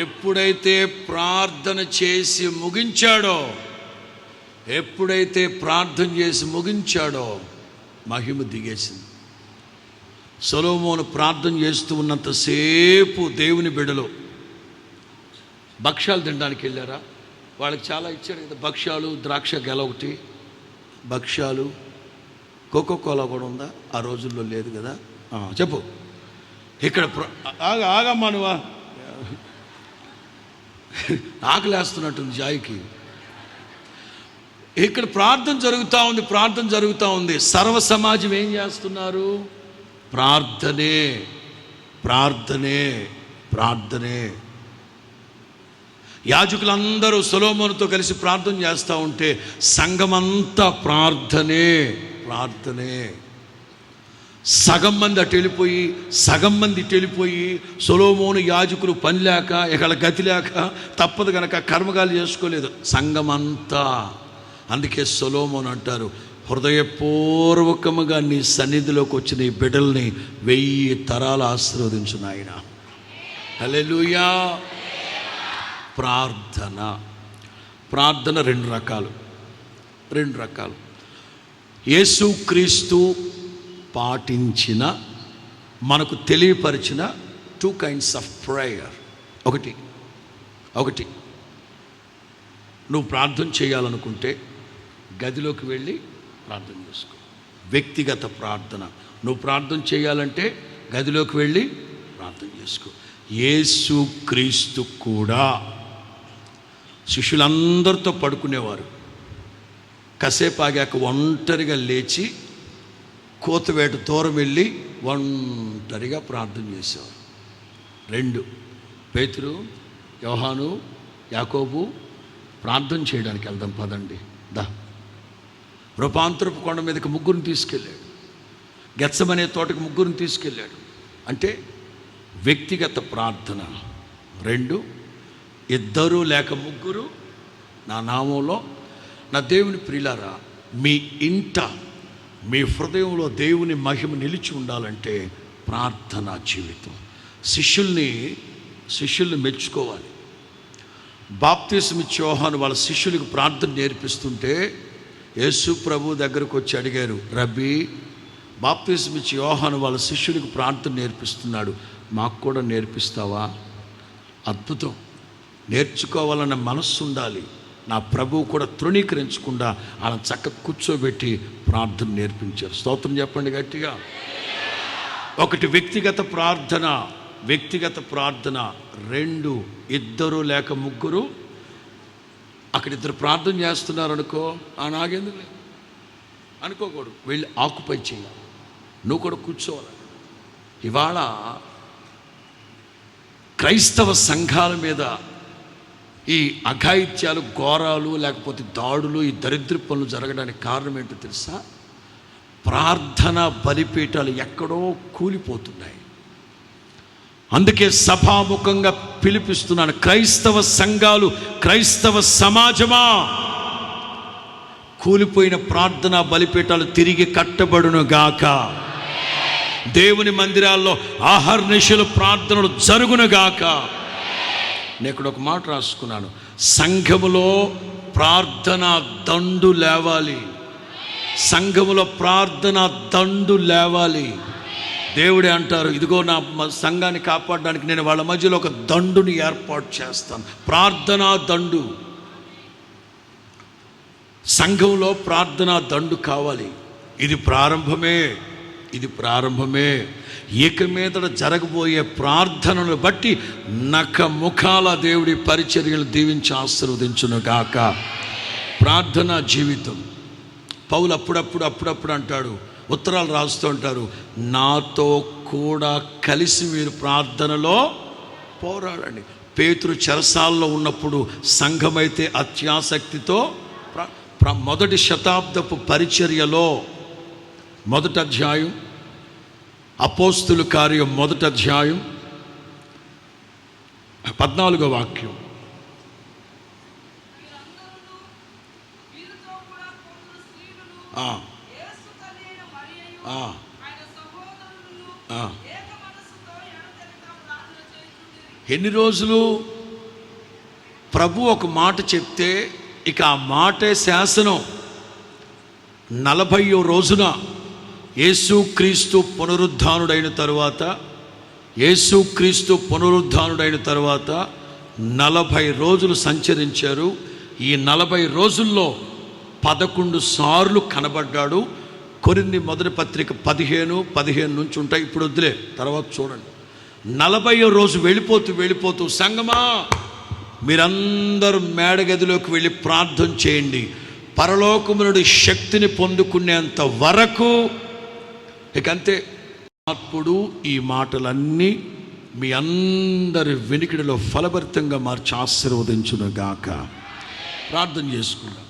ఎప్పుడైతే ప్రార్థన చేసి ముగించాడో మహిమ దిగేసింది. సొలొమోను ప్రార్థన చేస్తూ ఉన్నంతసేపు దేవుని బిడ్డలు భక్ష్యాలు తినడానికి వెళ్ళారా? వాళ్ళకి చాలా ఇచ్చాడు కదా, భక్ష్యాలు, ద్రాక్ష గెల ఒకటి, భక్ష్యాలు, కోకోకోలా కూడా ఉందా? ఆ రోజుల్లో లేదు కదా. చెప్పు. ఇక్కడ ఆగమ్మా, నువ్వా ఆకలేస్తున్నట్టుంది జాయికి. ఇక్కడ ప్రార్థన జరుగుతూ ఉంది. సర్వ సమాజం ఏం చేస్తున్నారు? ప్రార్థనే. యాజకులందరూ సొలొమోనుతో కలిసి ప్రార్థన చేస్తూ ఉంటే సంఘమంతా ప్రార్థనే. సగం మంది అటు వెళ్ళిపోయి, సగం మంది ఇటు వెళ్ళిపోయి, సొలొమోను యాజకులు పని లేక, ఇక్కడ గతి లేక తప్పదు కనుక కర్మగాలు చేసుకోలేదు సంఘమంతా. అందుకే సొలొమోను అంటారు, హృదయపూర్వకముగా నీ సన్నిధిలోకి వచ్చిన ఈ బిడ్డల్ని 1000 తరాలు ఆశీర్వదించు నాయనా. హల్లెలూయా. ప్రార్థన 2 రకాలు. యేసుక్రీస్తు పాటించిన మనకు తెలియపరిచిన 2 kinds ఆఫ్ ప్రేయర్. ఒకటి నువ్వు ప్రార్థన చేయాలనుకుంటే గదిలోకి వెళ్ళి ప్రార్థన చేసుకో. వ్యక్తిగత ప్రార్థన. నువ్వు ప్రార్థన చేయాలంటే గదిలోకి వెళ్ళి ప్రార్థన చేసుకో. యేసు క్రీస్తు కూడా శిష్యులందరితో పడుకునేవారు. కాసేపు ఆగాక ఒంటరిగా లేచి కోతవేట దూరం వెళ్ళి ఒంటరిగా ప్రార్థన చేసేవారు. 2 పేతురు, యోహాను, యాకోబు ప్రార్థన చేయడానికి వెళ్దాం పదండి దా. రూపాంతరపు కొండ మీదకి 3 తీసుకెళ్ళాడు. గెత్సమనే తోటకు 3 తీసుకెళ్ళాడు. అంటే వ్యక్తిగత ప్రార్థన. 2 2 లేక 3 నా నామంలో. నా దేవుని ప్రియులారా, మీ ఇంట మీ హృదయంలో దేవుని మహిమ నిలిచి ఉండాలంటే ప్రార్థనా జీవితం. శిష్యుల్ని మెచ్చుకోవాలి. బాప్తిసం ఇచ్చే యోహాను వాళ్ళ శిష్యులకు ప్రార్థన నేర్పిస్తుంటే యేసు ప్రభు దగ్గరకు వచ్చి అడిగారు, రబ్బీ, బాప్తిసం ఇచ్చే యోహాను వాళ్ళ శిష్యులకు ప్రార్థన నేర్పిస్తున్నాడు, మాకు కూడా నేర్పిస్తావా? అద్భుతం. నేర్చుకోవాలన్న మనస్సు ఉండాలి. నా ప్రభువు కూడా తృణీకరించకుండా అలా చక్కగా కూర్చోబెట్టి ప్రార్థన నేర్పించారు. స్తోత్రం చెప్పండి గట్టిగా. 1 వ్యక్తిగత ప్రార్థన. 2 2 లేక 3. అక్కడ 2 ప్రార్థన చేస్తున్నారు అనుకో, నాగేందుకు అనుకోకూడదు. వెళ్ళి ఆకుపై చేయాలి. నువ్వు కూడా కూర్చోవాలి. ఇవాళ క్రైస్తవ సంఘాల మీద ఈ అఘాయిత్యాలు, ఘోరాలు, లేకపోతే దాడులు, ఈ దరిద్ర పనులు జరగడానికి కారణం ఏంటో తెలుసా? ప్రార్థన బలిపీఠాలు ఎక్కడో కూలిపోతున్నాయి. అందుకే సభాముఖంగా పిలిపిస్తున్నాను, క్రైస్తవ సంఘాలు, క్రైస్తవ సమాజమా, కూలిపోయిన ప్రార్థన బలిపీఠాలు తిరిగి కట్టబడును గాక. దేవుని మందిరాల్లో ఆహర్నిశలు ప్రార్థనలు జరుగును గాక. నేను ఇక్కడ ఒక మాట రాసుకున్నాను, సంఘములో ప్రార్థన దండు లేవాలి. సంఘములో ప్రార్థన దండు లేవాలి. దేవుడే అంటారు, ఇదిగో నా సంఘాన్ని కాపాడడానికి నేను వాళ్ళ మధ్యలో ఒక దండుని ఏర్పాటు చేస్తాను. ప్రార్థనా దండు. సంఘంలో ప్రార్థనా దండు కావాలి. ఇది ప్రారంభమే. ఇక మీదట జరగబోయే ప్రార్థనలు బట్టి నఖముఖాల దేవుడి పరిచర్యలు దీవించి ఆశీర్వదించును గాక. ప్రార్థనా జీవితం. పౌలు అప్పుడప్పుడు అంటాడు, ఉత్తరాలు రాస్తూ ఉంటారు, నాతో కూడా కలిసి మీరు ప్రార్థనలో పోరాడండి. పేతురు చెరసాల్లో ఉన్నప్పుడు సంఘమైతే అత్యాసక్తితో మొదటి శతాబ్దపు పరిచర్యలో 1వ అధ్యాయం, అపోస్తుల కార్యం 1వ అధ్యాయం 14వ వాక్యం. ఎన్ని రోజులు ప్రభు ఒక మాట చెప్తే ఇక ఆ మాటే శాసనం. 40వ రోజున యేసుక్రీస్తు పునరుద్ధానుడైన తర్వాత 40 రోజులు సంచరించారు. ఈ 40 రోజుల్లో 11 సార్లు కనబడ్డాడు. కొరింథీ మొదటి పత్రిక 15 నుంచి ఉంటాయి, ఇప్పుడు వద్దులే, తర్వాత చూడండి. 40వ రోజు వెళ్ళిపోతూ సంగమా, మీరందరూ మేడగదిలోకి వెళ్ళి ప్రార్థన చేయండి, పరలోకము నుండి శక్తిని పొందుకునేంత వరకు. ఇకంతే. అప్పుడు ఈ మాటలన్నీ మీ అందరి వెనుకడిలో ఫలభరితంగా మార్చి ఆశీర్వదించును గాక. ప్రార్థన చేసుకుందాం.